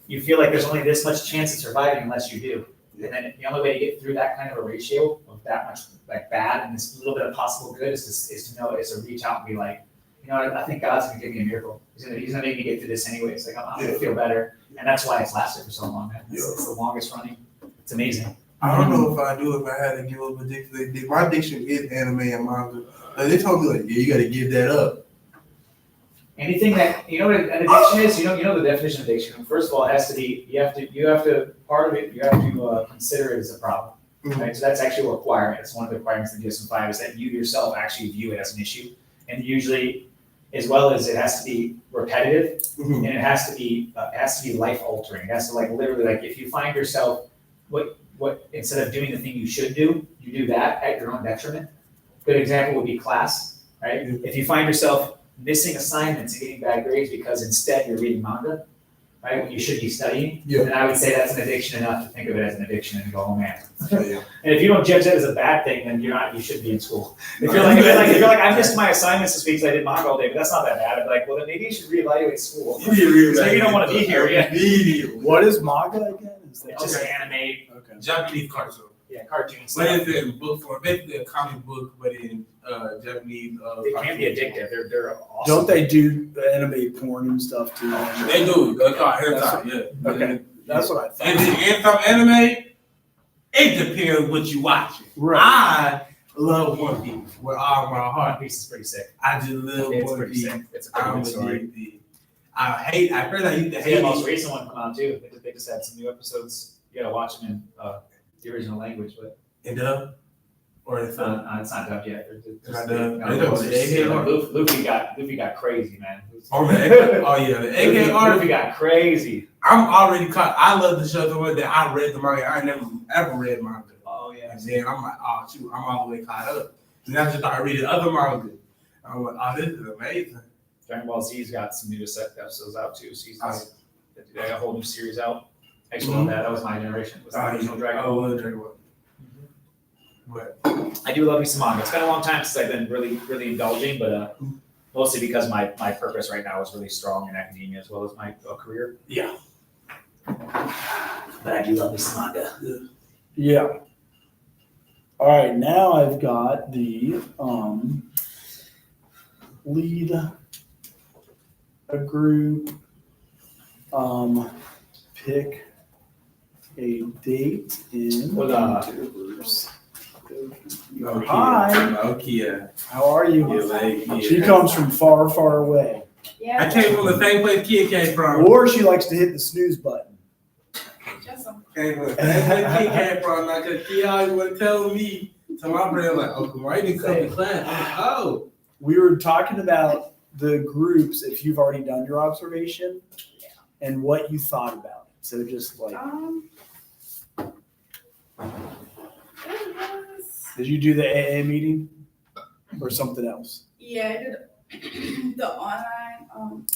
You feel like there's only this much chance of surviving unless you do. And then the only way to get through that kind of a ratio of that much like bad and this little bit of possible good is to reach out and be like, I think God's gonna give me a miracle. He's gonna make me get through this anyways. Like I'm gonna feel better, and that's why it's lasted for so long, man. It's the longest running. It's amazing. I don't know if I do if I had to give up addiction. My addiction is anime and manga. Like, they told me like, yeah, you got to give that up. Anything that what an addiction is, you know the definition of addiction. First of all, it has to be you have to part of it. You have to consider it as a problem, right? So that's actually a requirement. It's one of the requirements in DSM-5 is that you yourself actually view it as an issue, and usually, as well as it has to be repetitive, and it has to be life altering. It has to literally if you find yourself what instead of doing the thing you should do, you do that at your own detriment. Good example would be class, right? If you find yourself missing assignments and getting bad grades because instead you're reading manga, right, when you should be studying, then I would say that's an addiction enough to think of it as an addiction and go, oh man. And if you don't judge that as a bad thing, then you should be in school. If you're like I missed my assignments this week because I did manga all day, but that's not that bad. I'd be like, well then maybe you should reevaluate school. Maybe you don't want to be here yet. What is manga again? It's just anime. Okay. Japanese cartoon. Yeah, cartoons. But it's in book form, basically a comic book, but in Japanese. They can be addictive. They're awesome. Don't they do anime porn and stuff too? They do. They call it hentai, yeah. Okay, that's what I thought. And some anime, it depends what you watching. Right. I love One Piece with all my One heart. Piece is pretty sick. I just love It's One pretty Piece. sick. It's a pretty good story. addicted. I first I used to The hate most it. recent one come out too. They just had some new episodes. You gotta watch them in the original language, but And dub? Or it's it's not dubbed yet. It's not dubbed. Luffy got crazy, man. Oh, the AK artist. Luffy got crazy. I'm already caught. I love the show so much that I read the manga. I never ever read manga. Oh yeah. And then I'm like, oh shoot, I'm all the way caught up. And then I just started reading other manga. I'm like, oh, this is amazing. Dragon Ball Z's got some new episodes out too. Seasons. They got a whole new series out. I used to love that. That was my generation. Was the original Dragon Ball. I love Dragon Ball. But I do love me some manga. It's been a long time since I've been really indulging, but mostly because my purpose right now is really strong in academia as well as my career. yeah. But I do love me some manga. Yeah. All right, now I've got the lead a group, pick a date in October's. No, Hi. Nokia. How are you? Yeah. She comes from far, far away. Yeah. I came from the same place Kid came from. Or she likes to hit the snooze button. Just some. Came from the same place Kid came from. Like, Kid always would tell me, to my brain, like, oh, why you didn't come to class? I'm like, oh. We were talking about the groups, if you've already done your observation, and what you thought about it. So just like, It was. did you do the AA meeting or something else? Yeah, I did the online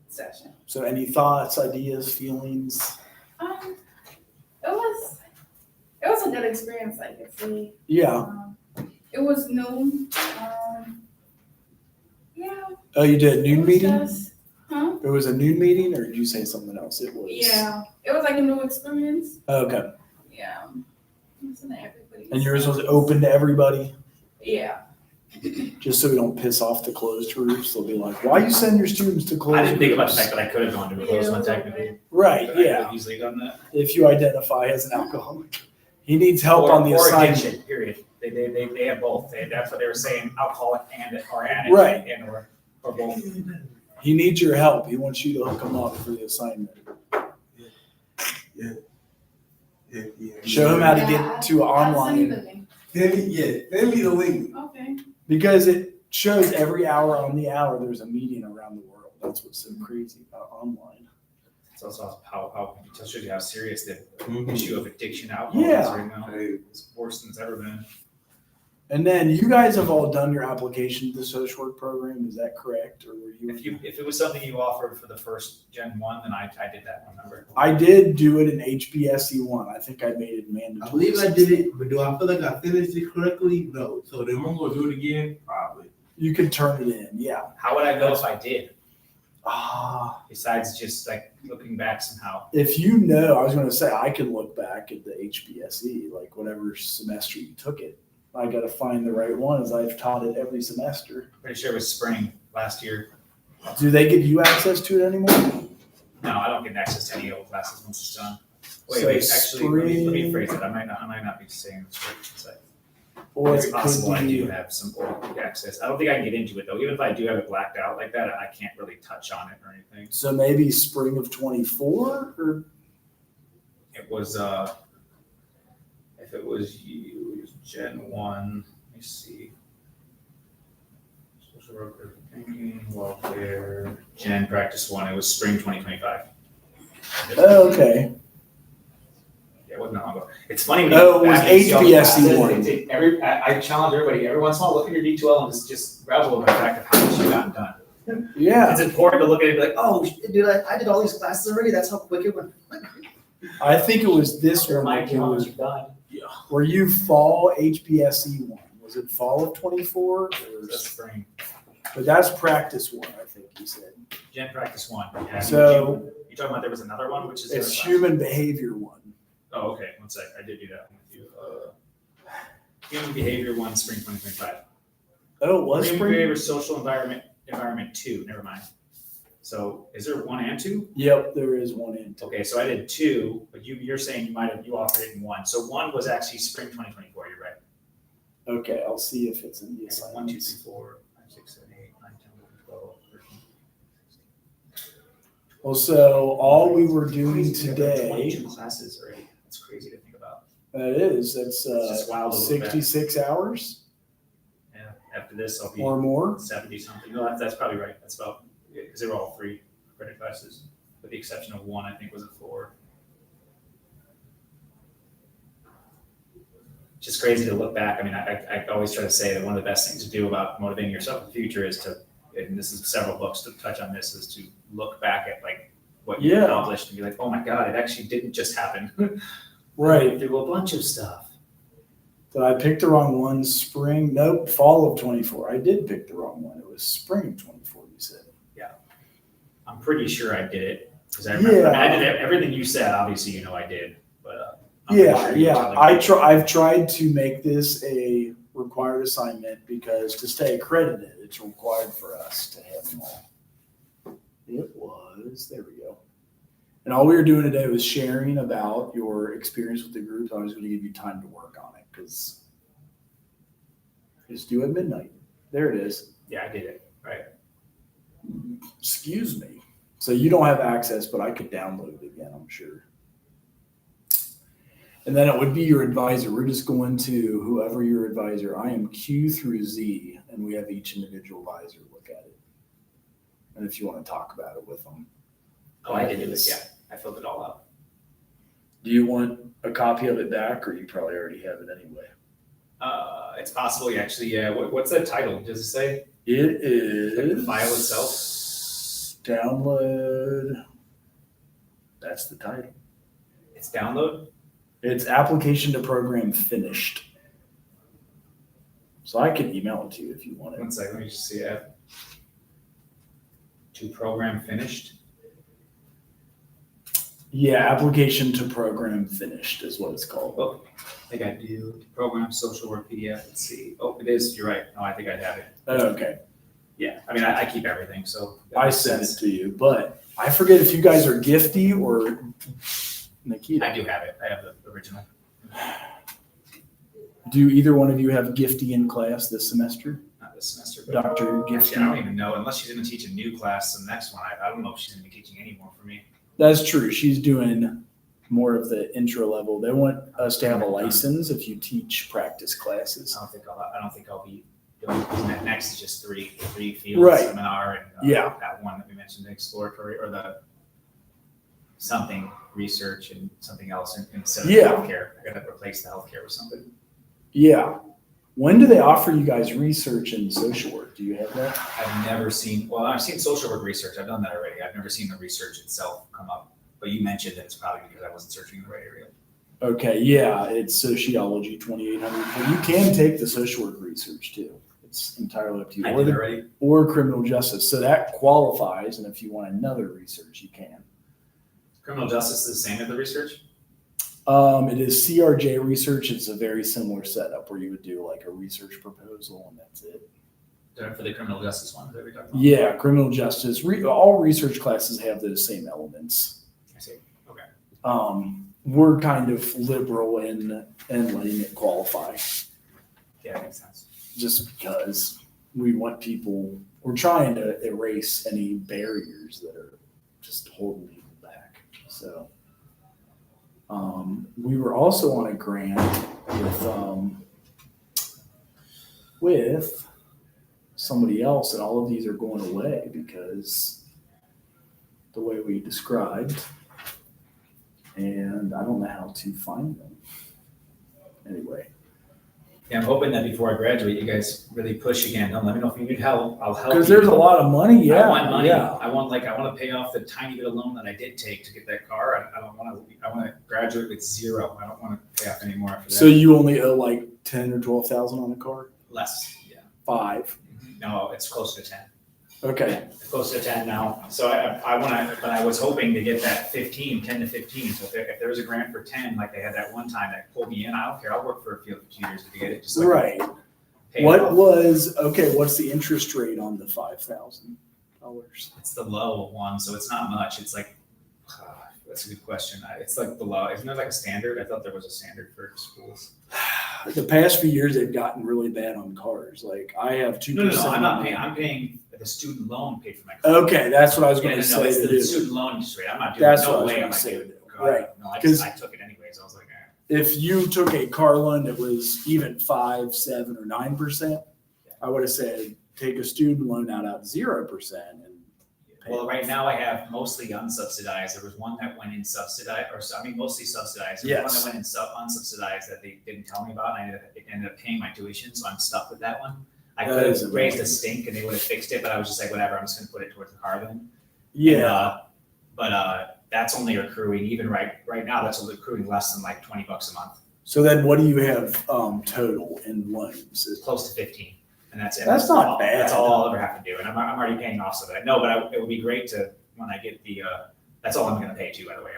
session. So any thoughts, ideas, feelings? It was a good experience, I could say. Yeah. It was new. Yeah. Oh, you did a it noon was meeting? Huh? It was a noon meeting, or did you say something else? It was. Yeah. It was like a new experience. Okay. Yeah. Listen to everybody. And yours was open to everybody? Yeah. just so we don't piss off the closed groups. They'll be like, why you send your students to closed I didn't think about the groups? fact that I could have gone to a closed one technically. Right, but I could yeah. have easily done that. If you identify as an alcoholic. He needs help Or- on the or assignment. addiction, period. They have both. That's what they were saying, alcoholic and or addict. Right. And or both. He needs your help. He wants you to hook him up for the assignment. Yeah. Show him how to Yeah, get to I'll send you the online. link. Send me the link. Okay. Because it shows every hour on the hour there's a meeting around the world. That's what's so crazy about online. It's also how it tells you how serious the Mhm. issue of addiction alcohol is Yeah. right now. Hey, It's worse than it's ever been. And then you guys have all done your application to the social work program. Is that correct? Or were you? If it was something you offered for the first Gen 1, then I did that, remember? I did do it in HBSE 1. I think I made it mandatory. I believe I did it, but do I feel like I finished it correctly? No. So then I'm gonna do it again? Probably. You could turn it in, yeah. How would I know if I did? Ah, Besides just like looking back somehow. if you know, I was going to say I can look back at the HBSE, like whatever semester you took it. I got to find the right one, as I've taught it every semester. Pretty sure it was spring last year. Do they give you access to it anymore? No, I don't get access to any old classes once it's done. Wait, So actually, let me spring- phrase it. I might not be saying this right. It's like, Or it's it possible could I do be, have some old access. I don't think I can get into it though. Even if I do have it blacked out like that, I can't really touch on it or anything. so maybe spring of 24 or It was if it was you, it was Gen 1. Let me see. Social worker, thinking, welfare, Gen practice 1. It was spring 2025. oh, okay. Yeah, it wasn't that long ago. It's funny when Oh, it was back in these HBSE classes, one. I challenge everybody, every once in a while, look at your D12 and just revel in the fact of how much you've gotten done. Yeah, It's important to look at it and be like, oh, dude, I did all these classes already. That's how quick it went. I think it was this one. Remind you It how much was, you've done. were you fall HBSE 1? Was it fall of 24? Or, Just spring. but that's practice 1, I think you said. Gen practice 1. Yeah, So you talking about there was another one, which is the it's other class? human behavior 1. Oh, okay. One sec. I did do that one with you. Human behavior 1, spring 2025. Oh, it was Human spring? behavior, social environment 2. Never mind. So is there 1 and 2? Yep, there is 1 and 2. Okay, so I did 2, but you're saying you offered it in 1. So 1 was actually spring 2024. You're right. Okay, I'll see if it's in the 1, 2, 3, assignments. 4, 5, 6, 7, 8, 9, 10, 11, 12, 13. Well, so all we were doing 22 today, classes already. That's crazy to think about. that's It's just wild to look back. 66 hours Yeah. After this, I'll be or more. 70 something. No, that's probably right. That's about, because they were all 3 credit classes, with the exception of 1, I think was a 4. Just crazy to look back. I mean, I always try to say that one of the best things to do about motivating yourself in the future is to, and this is several books to touch on this, is to look back at like what you Yeah. accomplished and be like, oh my God, it actually didn't just happen. Right. Through a bunch of stuff. Did I pick the wrong one? Spring? Nope, fall of 24. I did pick the wrong one. It was spring of 24, you said. I'm pretty sure I did it because I remember. Yeah. I did everything you said. Obviously, you know I did, but I'm pretty Yeah, sure you were yeah. telling me. I've tried to make this a required assignment because to stay accredited, it's required for us to have them all. It was, there we go. And all we were doing today was sharing about your experience with the group. I was going to give you time to work on it because it's due at midnight. There it is. Yeah, I did it. Right. Excuse me. So you don't have access, but I could download it again, I'm sure. And then it would be your advisor. We're just going to whoever your advisor. I am Q through Z, and we have each individual advisor look at it. And if you want to talk about it with them. Oh, I did it. Yeah, I filled it all out. Do you want a copy of it back, or you probably already have it anyway? It's possible. Actually, yeah. What's that title? Does it say? It is Like the file itself? Download. That's the title. It's download. It's application to program finished. So I can email it to you if you want it. One second. Let me just see it. To program finished. Yeah, application to program finished is what it's called. Oh, think I do. Program, social work, PDF, let's see. Oh, it is, you're right. No, I think I have it. Okay, Yeah, I mean, I keep everything, so. that I makes sent it sense. to you, but I forget if you guys are Gifty or Nikita. I do have it. I have the original. Do either one of you have Gifty in class this semester? Not this semester, but Dr. actually, Gifty? I don't even know, unless she's gonna teach a new class, the next one, I don't know if she's gonna be teaching anymore for me. That's true. She's doing more of the intro level. They want us to have a license if you teach practice classes. I don't think I'll be doing, because next is just three field Right. seminar and Yeah. that one that we mentioned, the exploratory or the something research and something else instead of Yeah. healthcare. I gotta replace the healthcare with something. Yeah. When do they offer you guys research and social work? Do you have that? I've never seen, well, I've seen social work research. I've done that already. I've never seen the research itself come up. But you mentioned that it's probably because I wasn't searching in the right area. Okay, yeah, it's sociology 2800. But you can take the social work research too. It's entirely up to you. I Or did the- already. or criminal justice. So that qualifies, and if you want another research, you can. Criminal justice is the same as the research? It is CRJ research. It's a very similar setup where you would do like a research proposal and that's it. For the criminal justice one that we talked about? Yeah, criminal justice. All research classes have those same elements. I see. Okay. We're kind of liberal in letting it qualify, Yeah, that makes sense. just because we want people. We're trying to erase any barriers that are just holding people back. So. We were also on a grant with somebody else, and all of these are going away because the way we described, and I don't know how to find them. Anyway, Yeah, I'm hoping that before I graduate, you guys really push again. Don't let me know if you need help. I'll help you. because there's a lot of money. Yeah, I want money. yeah. I want to pay off the tiny bit of loan that I did take to get that car. I don't want to. I want to graduate with zero. I don't want to pay off any more after that. So you only owe like 10 or 12,000 on the car? Less. Yeah. 5. No, it's close to 10. Okay. It's close to 10 now. So I want to, but I was hoping to get that 15, 10 to 15. So if there was a grant for 10, like they had that one time that pulled me in, I don't care. I'll work for a few years to get it. Just like Right. pay it What off. was what's the interest rate on the $5,000? It's the low one, so it's not much. It's like, that's a good question. It's like the low. Isn't there like a standard? I thought there was a standard for schools. The past few years, they've gotten really bad on cars. Like I have 2%. No, I'm not paying. I'm paying the student loan paid for my car. Okay, that's what I was Yeah, going no, to no, say it's to the do. student loan interest rate. I'm not doing. That's No what I was way gonna am I say doing. to do. God, Right. No, I 'Cause- took it anyways. I was like, If you took a car loan that was even 5, 7, or 9%, I would have said take a student loan out at 0% and pay. well, right now I have mostly unsubsidized. There was one that went in subsidized, mostly subsidized. There was one Yes. that went in unsubsidized that they didn't tell me about, and I ended up paying my tuition, so I'm stuck with that one. I That could is have raised a annoying. stink and they would have fixed it, but I was just like, whatever, I'm just gonna put it towards the car then. Yeah. But that's only accruing, even right now, that's only accruing less than like $20 a month. So then what do you have total in loans? It's close to 15, and that's it. That's not bad. That's all I'll ever have to do, and I'm already paying off some of that. No, but it would be great to, when I get the, that's all I'm gonna pay too, by the way.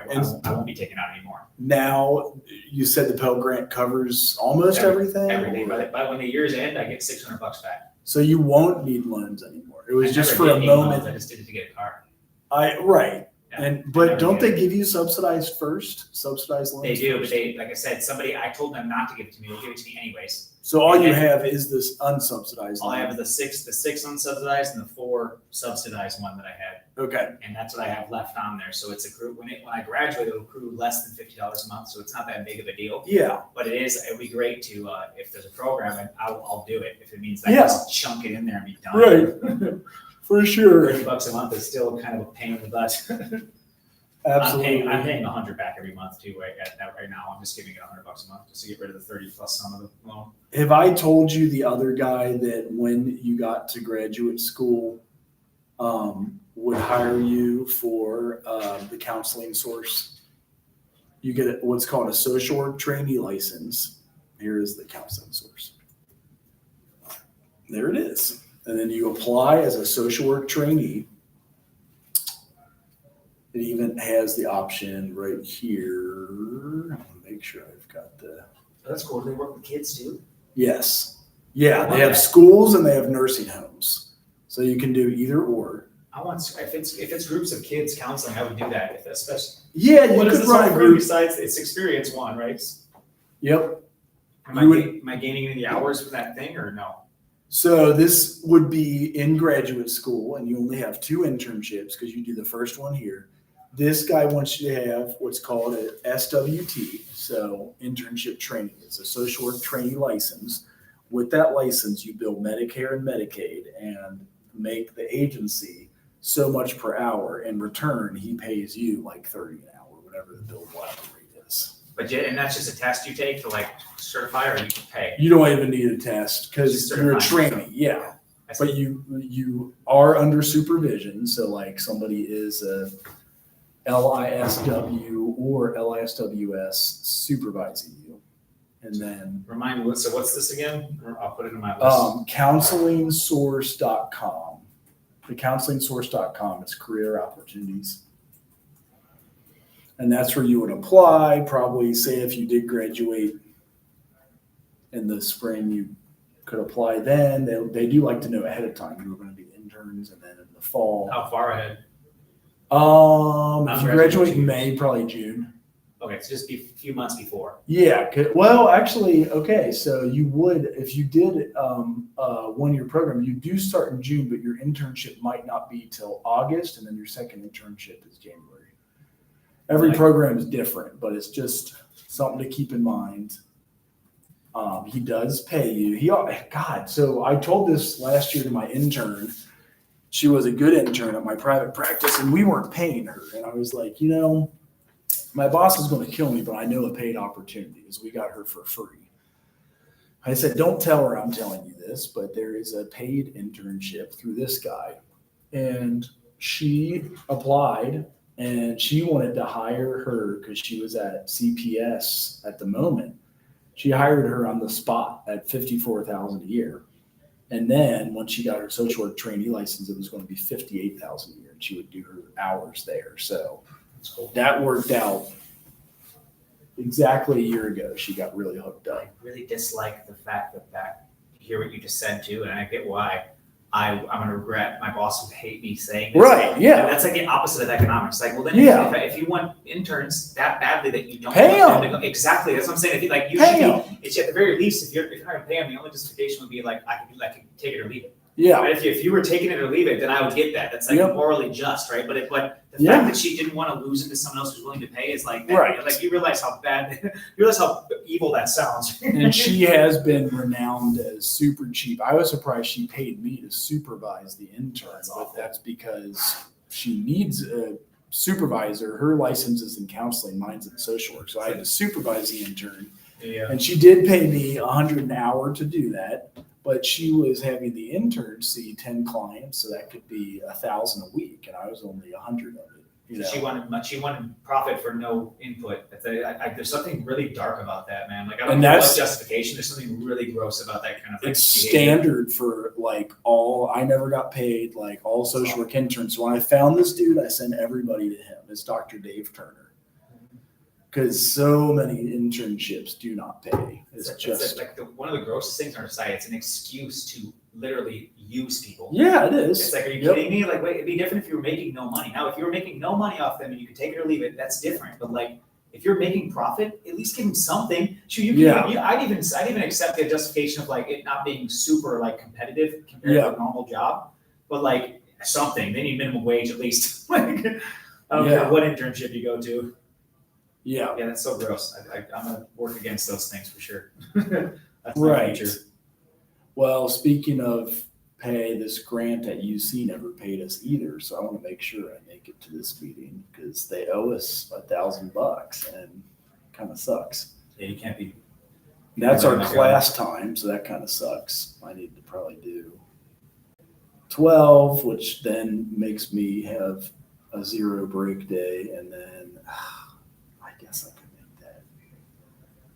I won't be taking out anymore. Now, you said the Pell Grant covers almost everything? Everything, but when the year's end, I get $600 back. So you won't need loans anymore. It was I just never for did a need loans, moment. I just did it to get a car. Right. Yeah, And I but never don't did. they give you subsidized loans? They do, but first? they, like I said, I told them not to give it to me. They'll give it to me anyways. So all you and- have is this unsubsidized All I loan. have is the six unsubsidized and the 4 subsidized one that I had. Okay. And that's what I have left on there. So it's accrued when I graduate, it'll accrue less than $50 a month. So it's not that big of a deal. Yeah. But it'd be great to, if there's a program, and I'll do it. If it means I Yeah. just chunk it in there and be done. Right. For sure. $30 a month is still kind of a pain in the butt. Absolutely. I'm paying $100 back every month too. Right now, I'm just giving it $100 a month just to get rid of the 30 plus some of the loan. Have I told you the other guy that when you got to graduate school, would hire you for the counseling source? You get what's called a social work trainee license. Here is the counseling source. There it is. And then you apply as a social work trainee. It even has the option right here. I want to make sure I've got the That's cool. Do they work with kids too? Yes. Yeah, they Okay. have schools and they have nursing homes. So you can do either or. I want, if it's groups of kids counseling, I would do that, if especially. Yeah, you What is could this all run a for group. besides, it's experience one, right? Yep. Am I, You would- am I gaining any hours for that thing or no? So this would be in graduate school and you only have 2 internships because you do the first one here. This guy wants you to have what's called a SWT, so internship training. It's a social work trainee license. With that license, you bill Medicare and Medicaid and make the agency so much per hour. In return, he pays you like 30 an hour, whatever the billable hour rate is. But yeah, and that's just a test you take to like certify, or you can pay. You don't even need a test because Just you're a certifying trainee, yeah. I see. But you are under supervision, so like somebody is a LISW or LISWS supervising you. And then Remind me, so what's this again? I'll put it in my list. counselingsource.com. The counselingsource.com is career opportunities. And that's where you would apply, probably say if you did graduate in the spring, you could apply then. They do like to know ahead of time who are going to be interns, and then in the fall. How far ahead? If you graduate in May, probably June. Okay, so just be a few months before. Yeah. Well, actually, okay. So you would, if you did a 1-year program, you do start in June, but your internship might not be till August, and then your second internship is January. Every Right. program is different, but it's just something to keep in mind. He does pay you. So I told this last year to my intern. She was a good intern at my private practice, and we weren't paying her. And I was like, my boss is going to kill me, but I know a paid opportunity is we got her for free. I said, don't tell her I'm telling you this, but there is a paid internship through this guy. And she applied and she wanted to hire her because she was at CPS at the moment. She hired her on the spot at $54,000 a year. And then once she got her social work trainee license, it was going to be $58,000 a year, and she would do her hours there. So that worked out exactly a year ago. She got really hooked up. I really dislike the fact that you hear what you just said too, and I get why. I'm gonna regret. My boss would hate me saying this. Right? Yeah. And that's like the opposite of economics. Like, well, then Yeah. if you want interns that badly that you don't Pay want them to them. go, exactly. That's what I'm saying. If you like, you Pay should them. be. It's at the very least, if you're not gonna pay them, the only justification would be like I could take it or leave it. Yeah. But if you were taking it or leave it, then I would get that. That's like Yep. morally just, right? But the Yeah. fact that she didn't want to lose it to someone else who's willing to pay is like, that, Right. like you realize how bad, you realize how evil that sounds. And she has been renowned as super cheap. I was surprised she paid me to supervise the intern, That's but awful. that's because she needs a supervisor. Her license is in counseling, mine's in social work. So I had to supervise the intern. Yeah. And she did pay me $100 an hour to do that, but she was having the intern see 10 clients, so that could be $1,000 a week, and I was only 100 of it. She wanted profit for no input. There's something really dark about that, man. Like I don't And know what that's- justification. There's something really gross about that kind of thing. It's standard for I never got paid, like all social work interns. So when I found this dude, I sent everybody to him. It's Dr. Dave Turner. Because so many internships do not pay. It's just, one of the grossest things in our society. It's an excuse to literally use people. yeah, it is. It's like, are you Yep. kidding me? Like, wait, it'd be different if you were making no money. Now, if you were making no money off them and you could take it or leave it, that's different. But like, if you're making profit, at least give them something. Shoot, I'd even accept the justification of like it not being super like competitive compared to a normal job, but like something. They need minimum wage at least. Like, I don't care what internship you go to. Yeah. Yeah, that's so gross. I'm gonna work against those things for sure. That's my Right. future. Well, speaking of pay, this grant at UC never paid us either. So I want to make sure I make it to this meeting because they owe us $1,000 and kind of sucks. Yeah, you can't be. That's our Oh my God. class time, so that kind of sucks. I need to probably do 12, which then makes me have a 0 break day, and then I guess I could make that.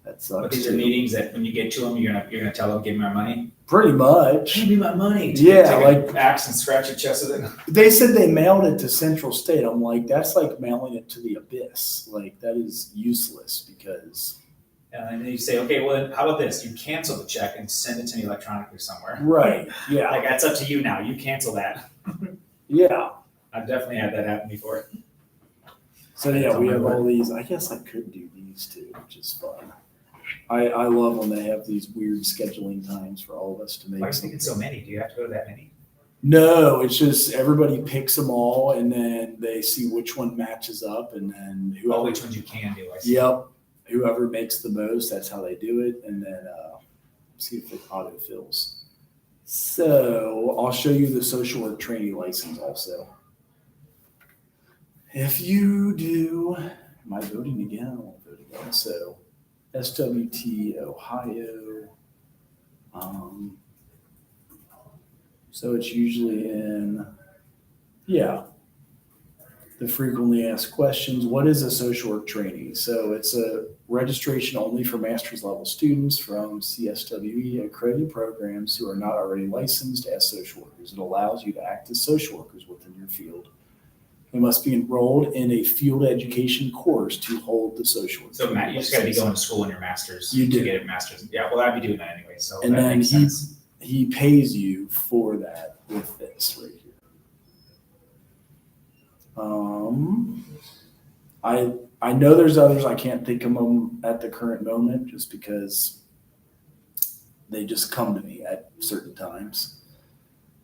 That sucks. But these are too. meetings that when you get to them, you're gonna tell them, give me my money. Pretty much. Give me my money. Yeah, Take like- an axe and scratch your chest with it. They said they mailed it to Central State. I'm like, that's like mailing it to the abyss. Like that is useless because And then you say, okay, well, then how about this? You cancel the check and send it to me electronically somewhere. Right. Yeah. Like, that's up to you now. You cancel that. Yeah. I've definitely had that happen before. So yeah, we have all these. I guess I could do these too, which is fun. I love when they have these weird scheduling times for all of us to Why are make you some. thinking so many? Do you have to go to that many? No, it's just everybody picks them all, and then they see which one matches up, and then Oh, whoever. which ones you can do, I see. Yep, whoever makes the most, that's how they do it, and then see if it auto fills. So I'll show you the social work trainee license also. If you do, am I voting again? I won't vote again. So SWT Ohio. So it's usually in, yeah, the frequently asked questions. What is a social work trainee? So it's a registration only for master's level students from CSWE accredited programs who are not already licensed as social workers. It allows you to act as social workers within your field. They must be enrolled in a field education course to hold the social work. So Matt, you just gotta be going to school in your master's. You do. To get a master's. Yeah, well, I'd be doing that anyway, so And that then makes sense. he pays you for that with this right here. I know there's others. I can't think of them at the current moment just because they just come to me at certain times.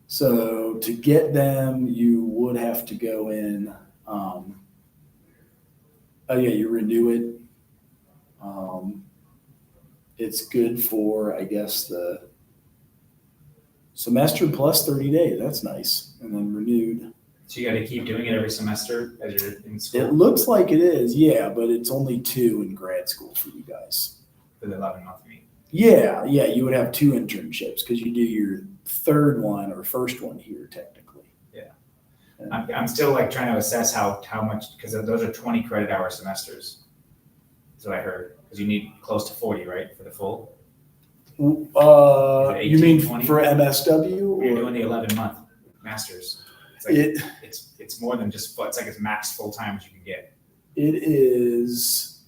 So to get them, you would have to go in. You renew it. It's good for, I guess, the semester plus 30 days. That's nice. And then renewed. So you gotta keep doing it every semester as you're in It school looks like it is, yeah, but it's only 2 in grad school for you guys. for the 11-month meeting. Yeah, you would have 2 internships because you do your third one or first one here technically. I'm still like trying to assess how much, because those are 20 credit hour semesters. That's what I heard, because you need close to 40, right, for the full? You 18, mean 20? for MSW? You're Or doing the 11-month masters. It's like, it it's more than just, it's like as max full time as you can get. it is.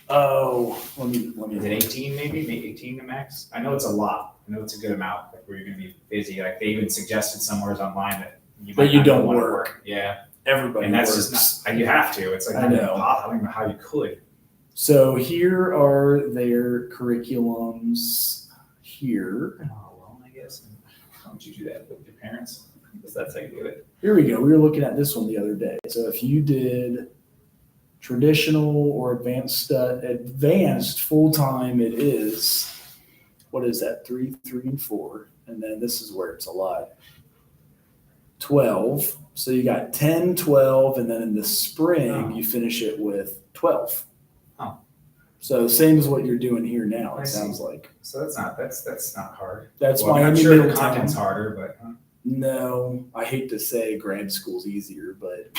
Oh, let me. Is it 18 maybe 18 the max? I know it's a lot. I know it's a good amount, like where you're gonna be busy. Like they even suggested somewhere online that you But might you not don't wanna work. Yeah, Everybody and that's works. just not, you have to. It's like, I know. I don't even know how you could. So here are their curriculums here. Oh, well, I guess. Why don't you do that with your parents? Because that's how you do it. Here we go. We were looking at this one the other day. So if you did traditional or advanced full-time, it is, what is that? 3, 3, and 4. And then this is where it's a lot. 12. So you got 10, 12, and then in the spring, you finish it with 12. Oh. So same as what you're doing here now, I it see. sounds like. So that's not hard. That's Well, I'm Miami sure the Middletown. content's harder, but No, I hate to say grad school's easier, but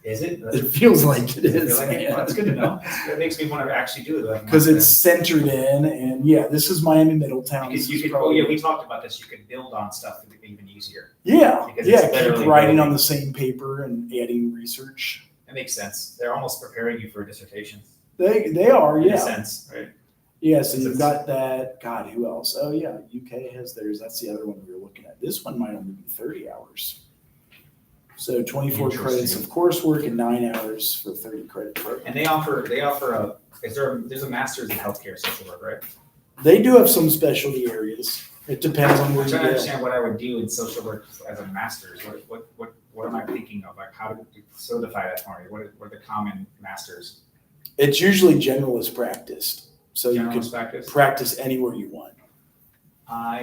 is it? it feels like it Does it is. feel like it? Well, that's good to know. That makes me want to actually do it. Because it's centered in, and yeah, this is Miami Middletown. Because This you is could, probably- we talked about this. You could build on stuff to make it even easier. Yeah, because it's literally keep writing building. on the same paper and adding research. That makes sense. They're almost preparing you for a dissertation. They are, In a yeah. sense, right? Yeah, so Because you've it's- got that. God, who else? Oh yeah, UK has theirs. That's the other one we were looking at. This one might only be 30 hours. So 24 credits of coursework and 9 hours for 30 credit program. And they offer there's a master's in healthcare social work, right? They do have some specialty areas. It depends on where I'm you trying to go. understand what I would do in social work as a master's. What am I thinking of? Like, how to solidify that for me? What are the common masters? It's usually generalist practice. So you General can practice? practice anywhere you want.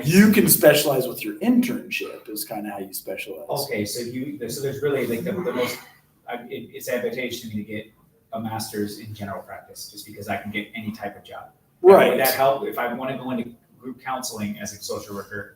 You You can specialize with your internship is kind of how you specialize. Okay, so there's really like the most, it's advantageous to me to get a master's in general practice, just because I can get any type of job. Right. Would that help if I want to go into group counseling as a social worker?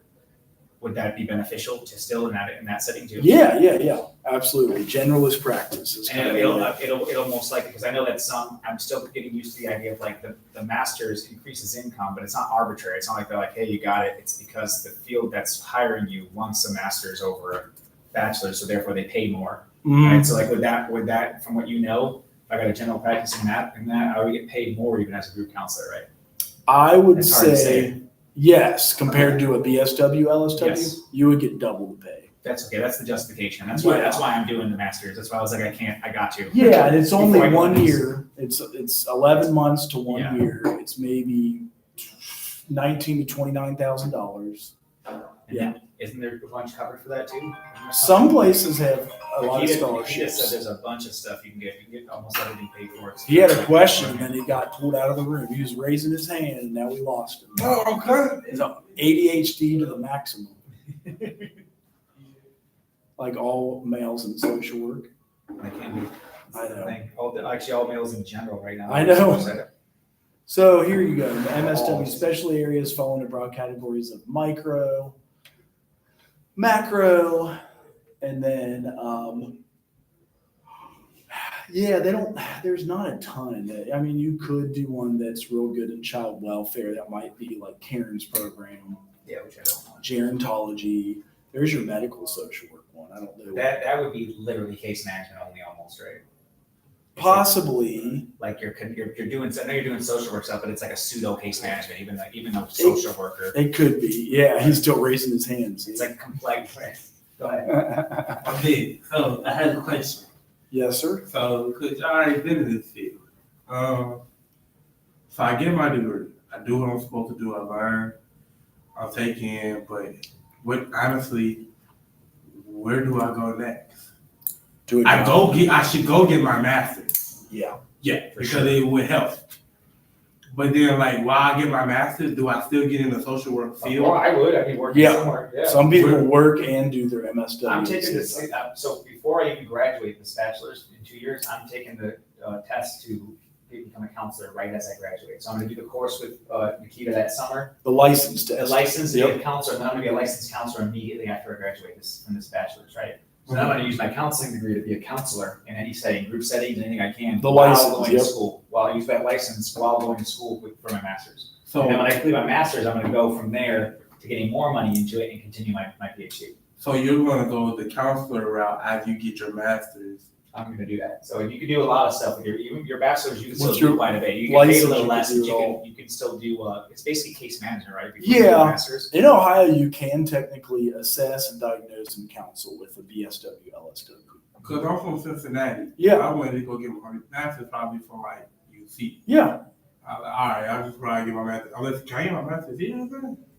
Would that be beneficial to still in that setting too? Yeah. Absolutely. Generalist practice is kind And of it'll most likely, because I know that I'm still getting used to the idea of like the master's increases income, but it's not arbitrary. It's not like they're like, hey, you got it. It's because the field that's hiring you wants a master's over a bachelor's, so therefore they pay more. Mhm. Right? So like would that, from what you know, I got a general practice in that, I would get paid more even as a group counselor, right? I would It's hard to say yes, compared to a BSW, LSW, Yes. you would get double the pay. That's okay. That's the justification. That's Yeah. why I'm doing the master's. That's why I was like, I got to. Yeah, and it's only Before I go 1 on this. year. It's 11 months to 1 Yeah. year. It's maybe $19,000 to $29,000. And Yeah. then, isn't there lunch covered for that too? Some places have a lot of He said scholarships. there's a bunch of stuff you can get. You can get almost everything paid for. He had a question, and then he got pulled out of the room. He was raising his hand, and now we lost him. Oh, okay. It's ADHD to the maximum. Like all males in social work. I can't do. I know. Actually, all males in general right now. I know. So here you go. The MSW special areas fall into broad categories of micro, macro, and then there's not a ton that, I mean, you could do one that's real good in child welfare. That might be like Karen's program, Yeah, which I don't know. gerontology. There's your medical social work one. I don't know. That would be literally case management only almost, right? Possibly. Like you're doing, I know you're doing social work stuff, but it's like a pseudo case management, even though social worker. It could be. Yeah, he's still raising his hands. It's like complex. Go ahead. Okay, so I had a question. Yes, sir. So, because I already been in this field. So I get my degree. I do what I'm supposed to do. I learn. I'll take in. But honestly, where do I go next? Do it. I should go get my master's. Yeah. Yeah, For because sure. it would help. But then, like, while I get my master's, do I still get in the social work field? Well, I would. I'd be working Yeah. somewhere. Yeah. Some people work and do their MSW. I'm taking this. So before I even graduate this bachelor's in 2 years, I'm taking the test to become a counselor right as I graduate. So I'm going to do the course with Nikita that summer. The license The test. license to Yep. be a counselor, and then I'm going to be a licensed counselor immediately after I graduate from this bachelor's, right? So then I'm going to use my counseling degree to be a counselor in any setting, group settings, anything I can. The while license, going yep. to school. While I use that license while going to school for my master's. So, And then when I complete my master's, I'm going to go from there to getting more money into it and continue my PhD. so you're going to go the counselor route as you get your master's. I'm going to do that. So you can do a lot of stuff with your bachelor's. You can still With do your quite a bit. You can pay a license, little you less, can but do it all. you can still do. It's basically case management, right? Before you do Yeah. your master's. In Ohio, you can technically assess and diagnose and counsel with a BSW, LSW. Because I'm from Cincinnati. Yeah. I wanted to go get my master's probably from like UC. Yeah. All right, I'll just probably get my master's. Unless, can I get my master's here?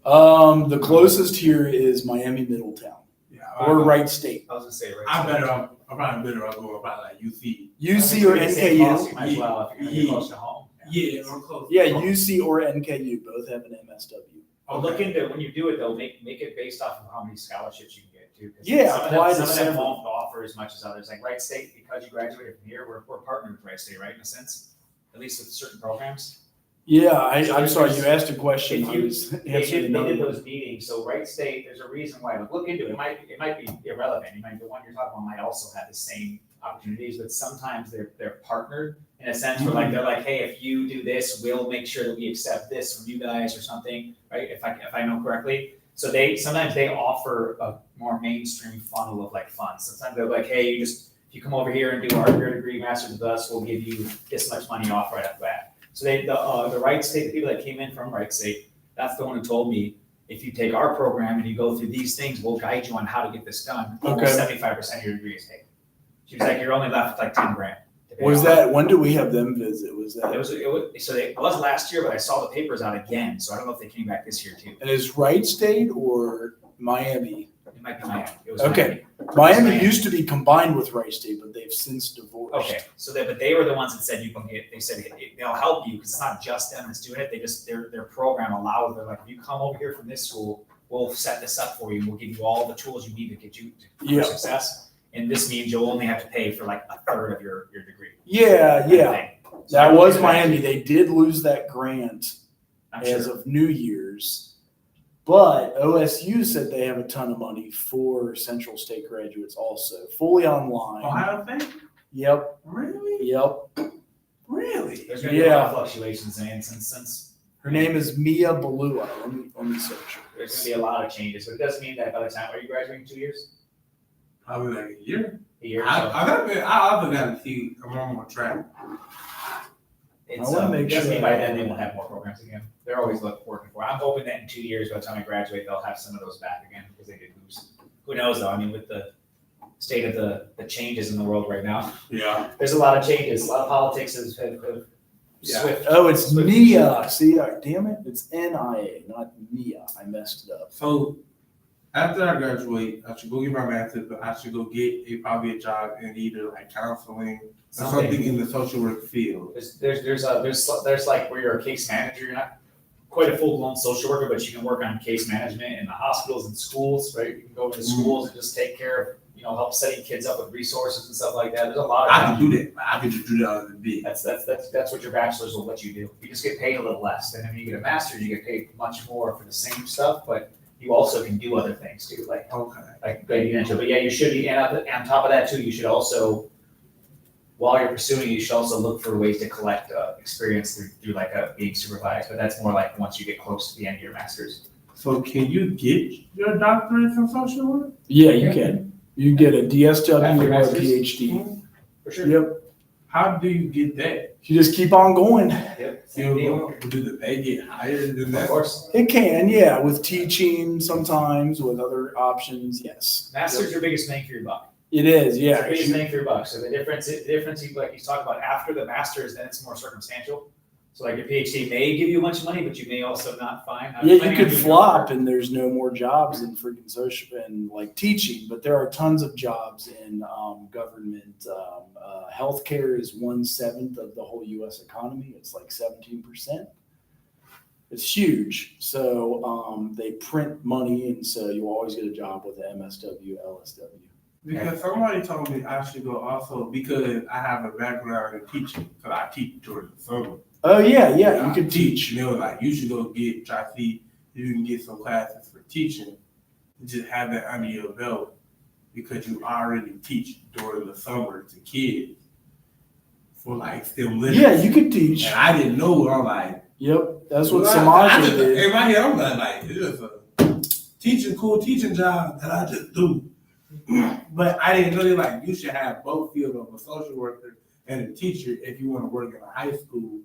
The closest here is Miami Middletown Yeah. or Wright State. I was going to say, right? I'm probably better off going about like UC. UC or You NKU. might as well if you're going to be close to home. Yeah, I'm close. Yeah, UC or NKU both have an MSW. Well, look into when you do it though. Make it based off of how many scholarships you can get too. 'Cause Yeah, some apply of to them, some of them several. won't offer as much as others. Like Wright State, because you graduated from here, we're partnered with Wright State, right? In a sense, at least with certain programs. Yeah, I'm sorry, you asked a question. If I you- was They answering did another one. those meetings. So Wright State, there's a reason why. Look into it. It might be irrelevant. The one you're talking about might also have the same opportunities, but sometimes they're partnered in a sense where like they're like, hey, if you do this, we'll make sure that we accept this from you guys or something, right? If I know correctly. So sometimes they offer a more mainstream funnel of like funds. Sometimes they're like, hey, if you come over here and do your degree master's with us, we'll give you this much money off right off the bat. So the Wright State, the people that came in from Wright State, that's the one who told me, if you take our program and you go through these things, we'll guide you on how to get this done. Almost 75% of your degree is paid. She was like, you're only left with like 10 grand. to pay Was off. that, when did we have them visit? Was that, It was last year, but I saw the papers out again, so I don't know if they came back this year too. and is Wright State or Miami? It might be Miami. It was Okay. Miami. Miami used to be combined with Wright State, but they've since divorced. Okay, but they were the ones that said you can get. They said they'll help you because it's not just them that's doing it. They just their program allows. They're like, if you come over here from this school, we'll set this up for you. and We'll give you all the tools you need to get you to Yeah. success. And this means you'll only have to pay for like a third of your degree. Yeah, kind of yeah. thing. So That I was looked at Miami. They did lose that grant I'm as sure. of New Year's. But OSU said they have a ton of money for Central State graduates also, fully online. Ohio State? Yep, Really? yep. Really? There's going to be a lot Yeah. of fluctuations, and since Her name is Mia Balua. Let me search her. there's going to be a lot of changes, but it doesn't mean that by the time are you graduating in 2 years? Probably like a year. a year. I So also got to see I'm on track. it's, I wanna make doesn't mean sure- by then they won't have more programs again. They're always working for. I'm hoping that in 2 years, by the time I graduate, they'll have some of those back again because they did lose. Who knows though? I mean, with the state of the changes in the world right now, Yeah. there's a lot of changes. A lot of politics have Yeah. swift. Oh, it's swift- Mia. See, damn it, it's NIA, not Mia. I messed it up. So after I graduate, I should go get my master's, but I should go get probably a job in either like counseling or something in the social work field. There's like where you're a case manager. You're not quite a full blown social worker, but you can work on case management in the hospitals and schools. Right, you can go to schools and just take care of help setting kids up with resources and stuff like that. There's a lot of I can do that. I can just do that on the big. That's what your bachelor's will let you do. You just get paid a little less. And when you get a master's, you get paid much more for the same stuff, but you also can do other things too, like you mentioned. But yeah, you should be, and on top of that too, you should also, while you're pursuing, you should also look for ways to collect experience through like being supervised. But that's more like once you get close to the end of your master's. So can you get your doctorate in social work? Yeah, you can. You get a DSW After or a master's? PhD. For sure. Yep. How do you get that? You just keep on going. Yep. Same deal. Do the pay get higher than Of that? course. It can, yeah, with teaching sometimes, with other options, yes. Master's your biggest bang for your buck. It is, It's yeah. your biggest bang for your buck. So the difference, like you talk about after the master's, then it's more circumstantial. So like your PhD may give you a bunch of money, but you may also not find. Yeah, you could flop and there's no more jobs in freaking social and like teaching, but there are tons of jobs in government. Healthcare is 1/7 of the whole U.S. economy. It's like 17%. It's huge. So they print money, and so you always get a job with the MSW, LSW. Because somebody told me I should go also because I have a background in teaching, because I teach during the summer. Oh yeah, you I could teach. And they were like, you should go try to see if you can get some classes for teaching. And just have that under your belt because you already teach during the summer to kids for like STEM literacy. Yeah, you could teach. And I didn't know. I'm like, Yep, that's what well, Samaje did. In my head, I'm like, it's just a cool teaching job that I just do. But I didn't know like you should have both fields of a social worker and a teacher if you want to work in a high school.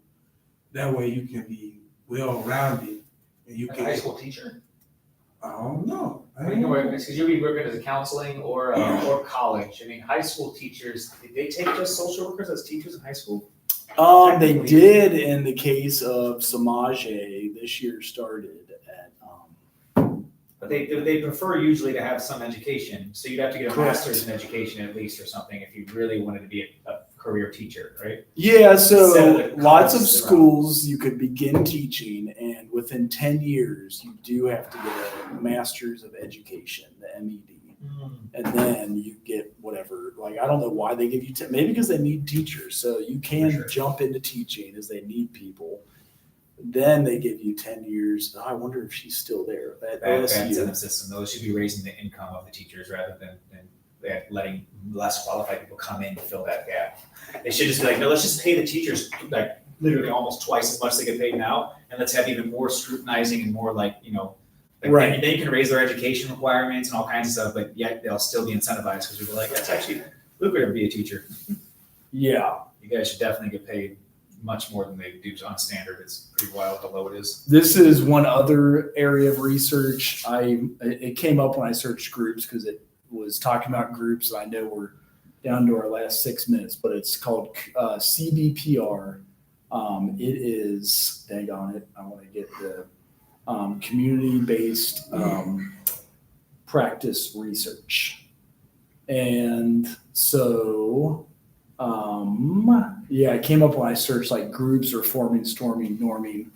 That way you can be well rounded and you A can. high school teacher? I don't know. Because you'll be working as a counseling or college. I mean, high school teachers, did they take just social workers as teachers in high school? They did in the case of Samaje. This year started at. But they prefer usually to have some education. So you'd have to get a Correct. master's in education at least or something if you really wanted to be a career teacher, right? Yeah, Instead of so the lots of colleges around. schools you could begin teaching, and within 10 years, you do have to get a master's of education, the MED. And then you get whatever, like, I don't know why they give you, maybe because they need teachers. So you can For sure. jump into teaching as they need people. Then they give you 10 years. I wonder if she's still there at Bad OSU. incentive system. Those should be raising the income of the teachers rather than letting less qualified people come in to fill that gap. They should just be like, no, let's just pay the teachers like literally almost twice as much as they get paid now, and let's have even more scrutinizing and more like Right. They can raise their education requirements and all kinds of stuff, but yet they'll still be incentivized because people are like, that's actually lucrative to be a teacher. Yeah. You guys should definitely get paid much more than they do on standard. It's pretty wild how low it is. This is one other area of research. It came up when I searched groups because it was talking about groups. I know we're down to our last 6 minutes, but it's called CBPR. It is, dang on it, I want to get the community-based practice research. And so, yeah, it came up when I searched like groups or forming, storming, norming.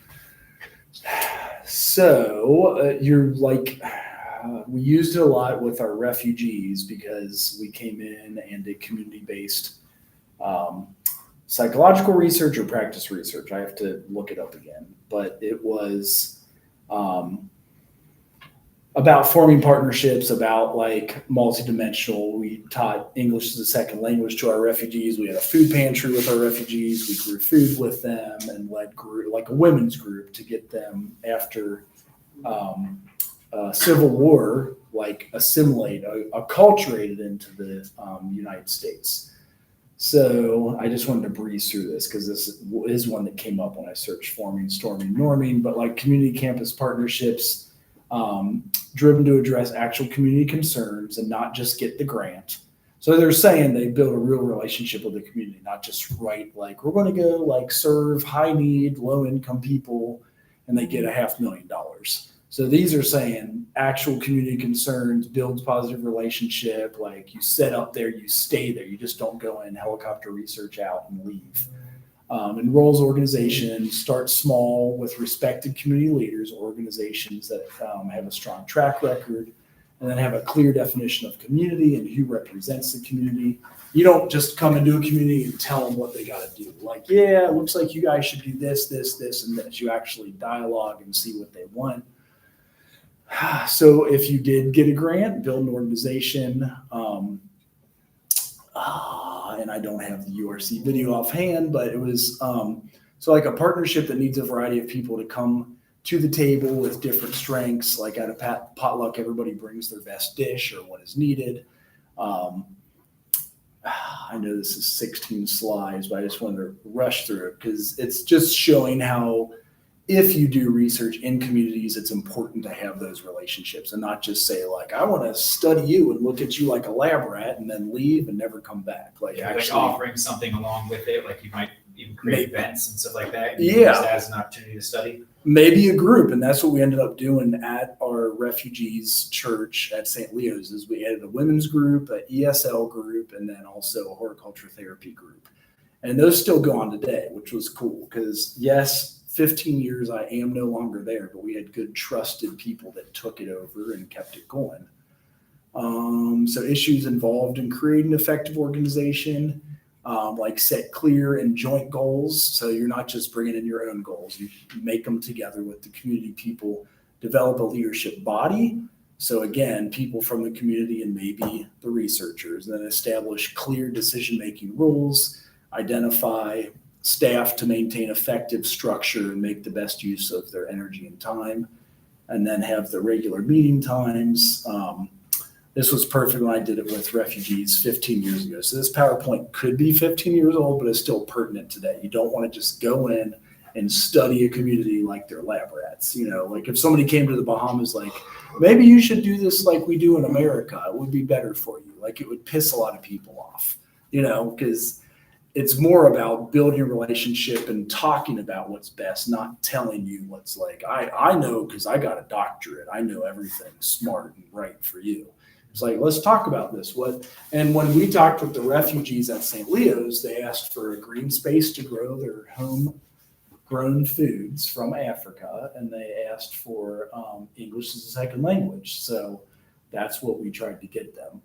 So you're like, we used it a lot with our refugees because we came in and did community-based psychological research or practice research. I have to look it up again, but it was about forming partnerships, about like multidimensional. We taught English as a second language to our refugees. We had a food pantry with our refugees. We grew food with them and led group, like a women's group to get them after Civil War. like assimilate, acculturated into the United States. So I just wanted to breeze through this because this is one that came up when I searched forming, storming, norming, but like community campus partnerships, driven to address actual community concerns and not just get the grant. So they're saying they build a real relationship with the community, not just write like, we're going to go like serve high need, low income people, and they get $500,000. So these are saying actual community concerns, builds positive relationship. Like you set up there, you stay there. You just don't go in, helicopter research out and leave. Enrolls organizations, start small with respected community leaders, organizations that have a strong track record, and then have a clear definition of community and who represents the community. You don't just come into a community and tell them what they got to do. Like, yeah, it looks like you guys should do this, this, this, and this. You actually dialogue and see what they want. So if you did get a grant, build an organization, and I don't have the URC video offhand, but it was so like a partnership that needs a variety of people to come to the table with different strengths. Like at a potluck, everybody brings their best dish or what is needed. I know this is 16 slides, but I just wanted to rush through it because it's just showing how if you do research in communities, it's important to have those relationships and not just say like, I want to study you and look at you like a lab rat and then leave and never come back. Like actually offering something along with it, like you might even create events and stuff like that. Yeah. Use that as an opportunity to study. Maybe a group, and that's what we ended up doing at our refugees church at St. Leo's is we added a women's group, an ESL group, and then also a horticulture therapy group. And those still go on today, which was cool because yes, 15 years I am no longer there, but we had good trusted people that took it over and kept it going. So issues involved in creating an effective organization, like set clear and joint goals. So you're not just bringing in your own goals, you make them together with the community people, develop a leadership body. So again, people from the community and maybe the researchers, then establish clear decision-making rules, identify staff to maintain effective structure and make the best use of their energy and time, and then have the regular meeting times. This was perfect when I did it with refugees 15 years ago. So this PowerPoint could be 15 years old, but it's still pertinent today. You don't want to just go in and study a community like they're lab rats. You know, like if somebody came to the Bahamas, like maybe you should do this like we do in America, it would be better for you. Like it would piss a lot of people off, you know, because it's more about building a relationship and talking about what's best, not telling you what's like, I know because I got a doctorate. I know everything smart and right for you. It's like, let's talk about this. And when we talked with the refugees at St. Leo's, they asked for a green space to grow their homegrown foods from Africa, and they asked for English as a second language. So that's what we tried to get them.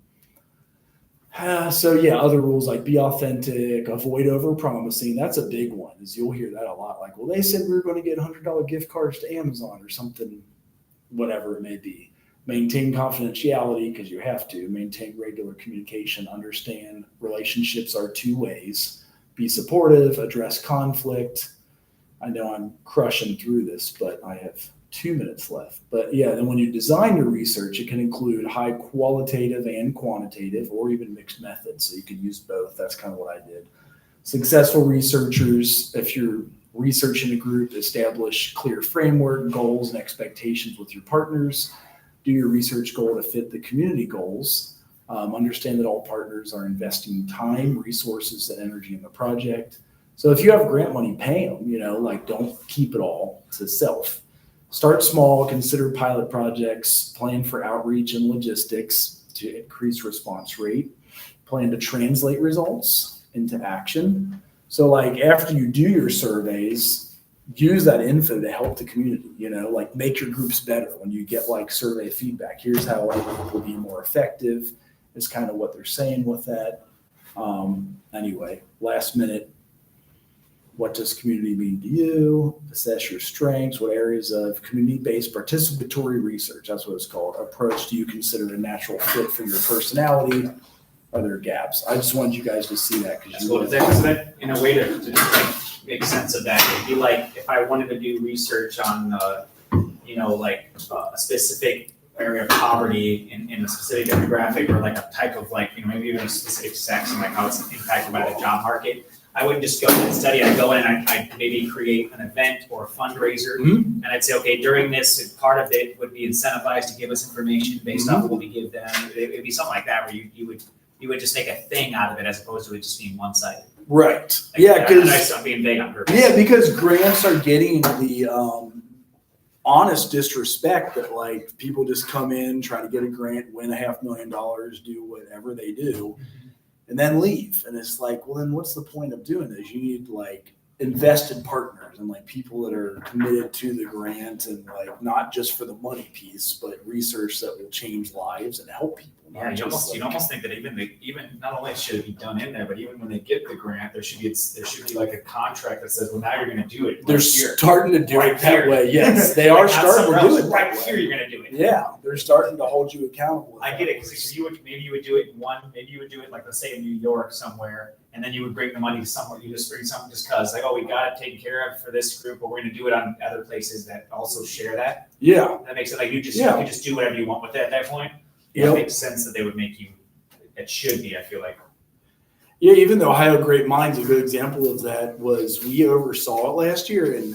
So yeah, other rules like be authentic, avoid over promising. That's a big one, is you'll hear that a lot. Like, well, they said we were going to get $100 gift cards to Amazon or something, whatever it may be. Maintain confidentiality because you have to. Maintain regular communication. Understand relationships are two ways. Be supportive. Address conflict. I know I'm crushing through this, but I have 2 minutes left. But yeah, then when you design your research, it can include high qualitative and quantitative or even mixed methods. So you could use both. That's kind of what I did. Successful researchers, if you're researching a group, establish clear framework, goals, and expectations with your partners. Do your research goal to fit the community goals. Understand that all partners are investing time, resources, and energy in the project. So if you have grant money, pay them, you know, like don't keep it all to self. Start small, consider pilot projects, plan for outreach and logistics to increase response rate, plan to translate results into action. So like after you do your surveys, use that info to help the community, you know, like make your groups better when you get like survey feedback. Here's how our group will be more effective is kind of what they're saying with that. Anyway, last minute, what does community mean to you? Assess your strengths. What areas of community-based participatory research, that's what it's called, approach do you consider a natural fit for your personality? Are there gaps? I just wanted you guys to see that. That in a way to like make sense of that, it'd be like if I wanted to do research on, you know, like a specific area of poverty in a specific demographic or like a type of like, maybe even a specific sex and like how it's impacted by the job market, I wouldn't just go and study. I'd go in and I'd maybe create an event or a fundraiser. Mhm. And I'd say, okay, during this, part of it would be incentivized to give us information based off of what we give them. It'd be something like that where you would just make a thing out of it as opposed to it just being one-sided. Right. Like, Yeah, I because I'm being vague on purpose. yeah, because grants are getting the honest disrespect that like people just come in, try to get a grant, win $500,000, do whatever they do, and then leave. And it's like, well, then what's the point of doing this? You need like invested partners and like people that are committed to the grant and like not just for the money piece, but research that will change lives and help people. not Yeah, just, you'd like- almost think that even not only should it be done in there, but even when they get the grant, there should be like a contract that says, well, now you're gonna do it. They're right here. starting to do Right it that here. way. Yes, they Like, are not starting somewhere to do else, it right that here. way. You're gonna do it. Yeah, they're starting to hold you accountable. I get it, because you would do it in one, maybe you would do it like, let's say in New York somewhere, and then you would bring the money to somewhere, you just bring something just cause, like, oh, we got it taken care of for this group, but we're gonna do it on other places that also share that. Yeah, That makes it like you Yeah. can just do whatever you want with it at that point. Yep. It makes sense that they would make you, it should be, I feel like. yeah. Even though Ohio Great Minds, a good example of that was we oversaw it last year, and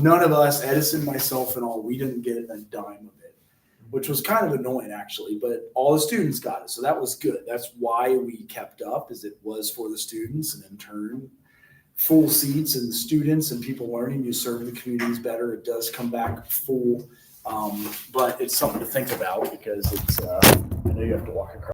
none of us, Edison, myself, and all, we didn't get a dime of it, which was kind of annoying actually. But all the students got it, so that was good. That's why we kept up, is it was for the students, and in turn, full seats and the students and people learning. You serve the communities better. It does come back full, but it's something to think about because it's. I know you have to walk across.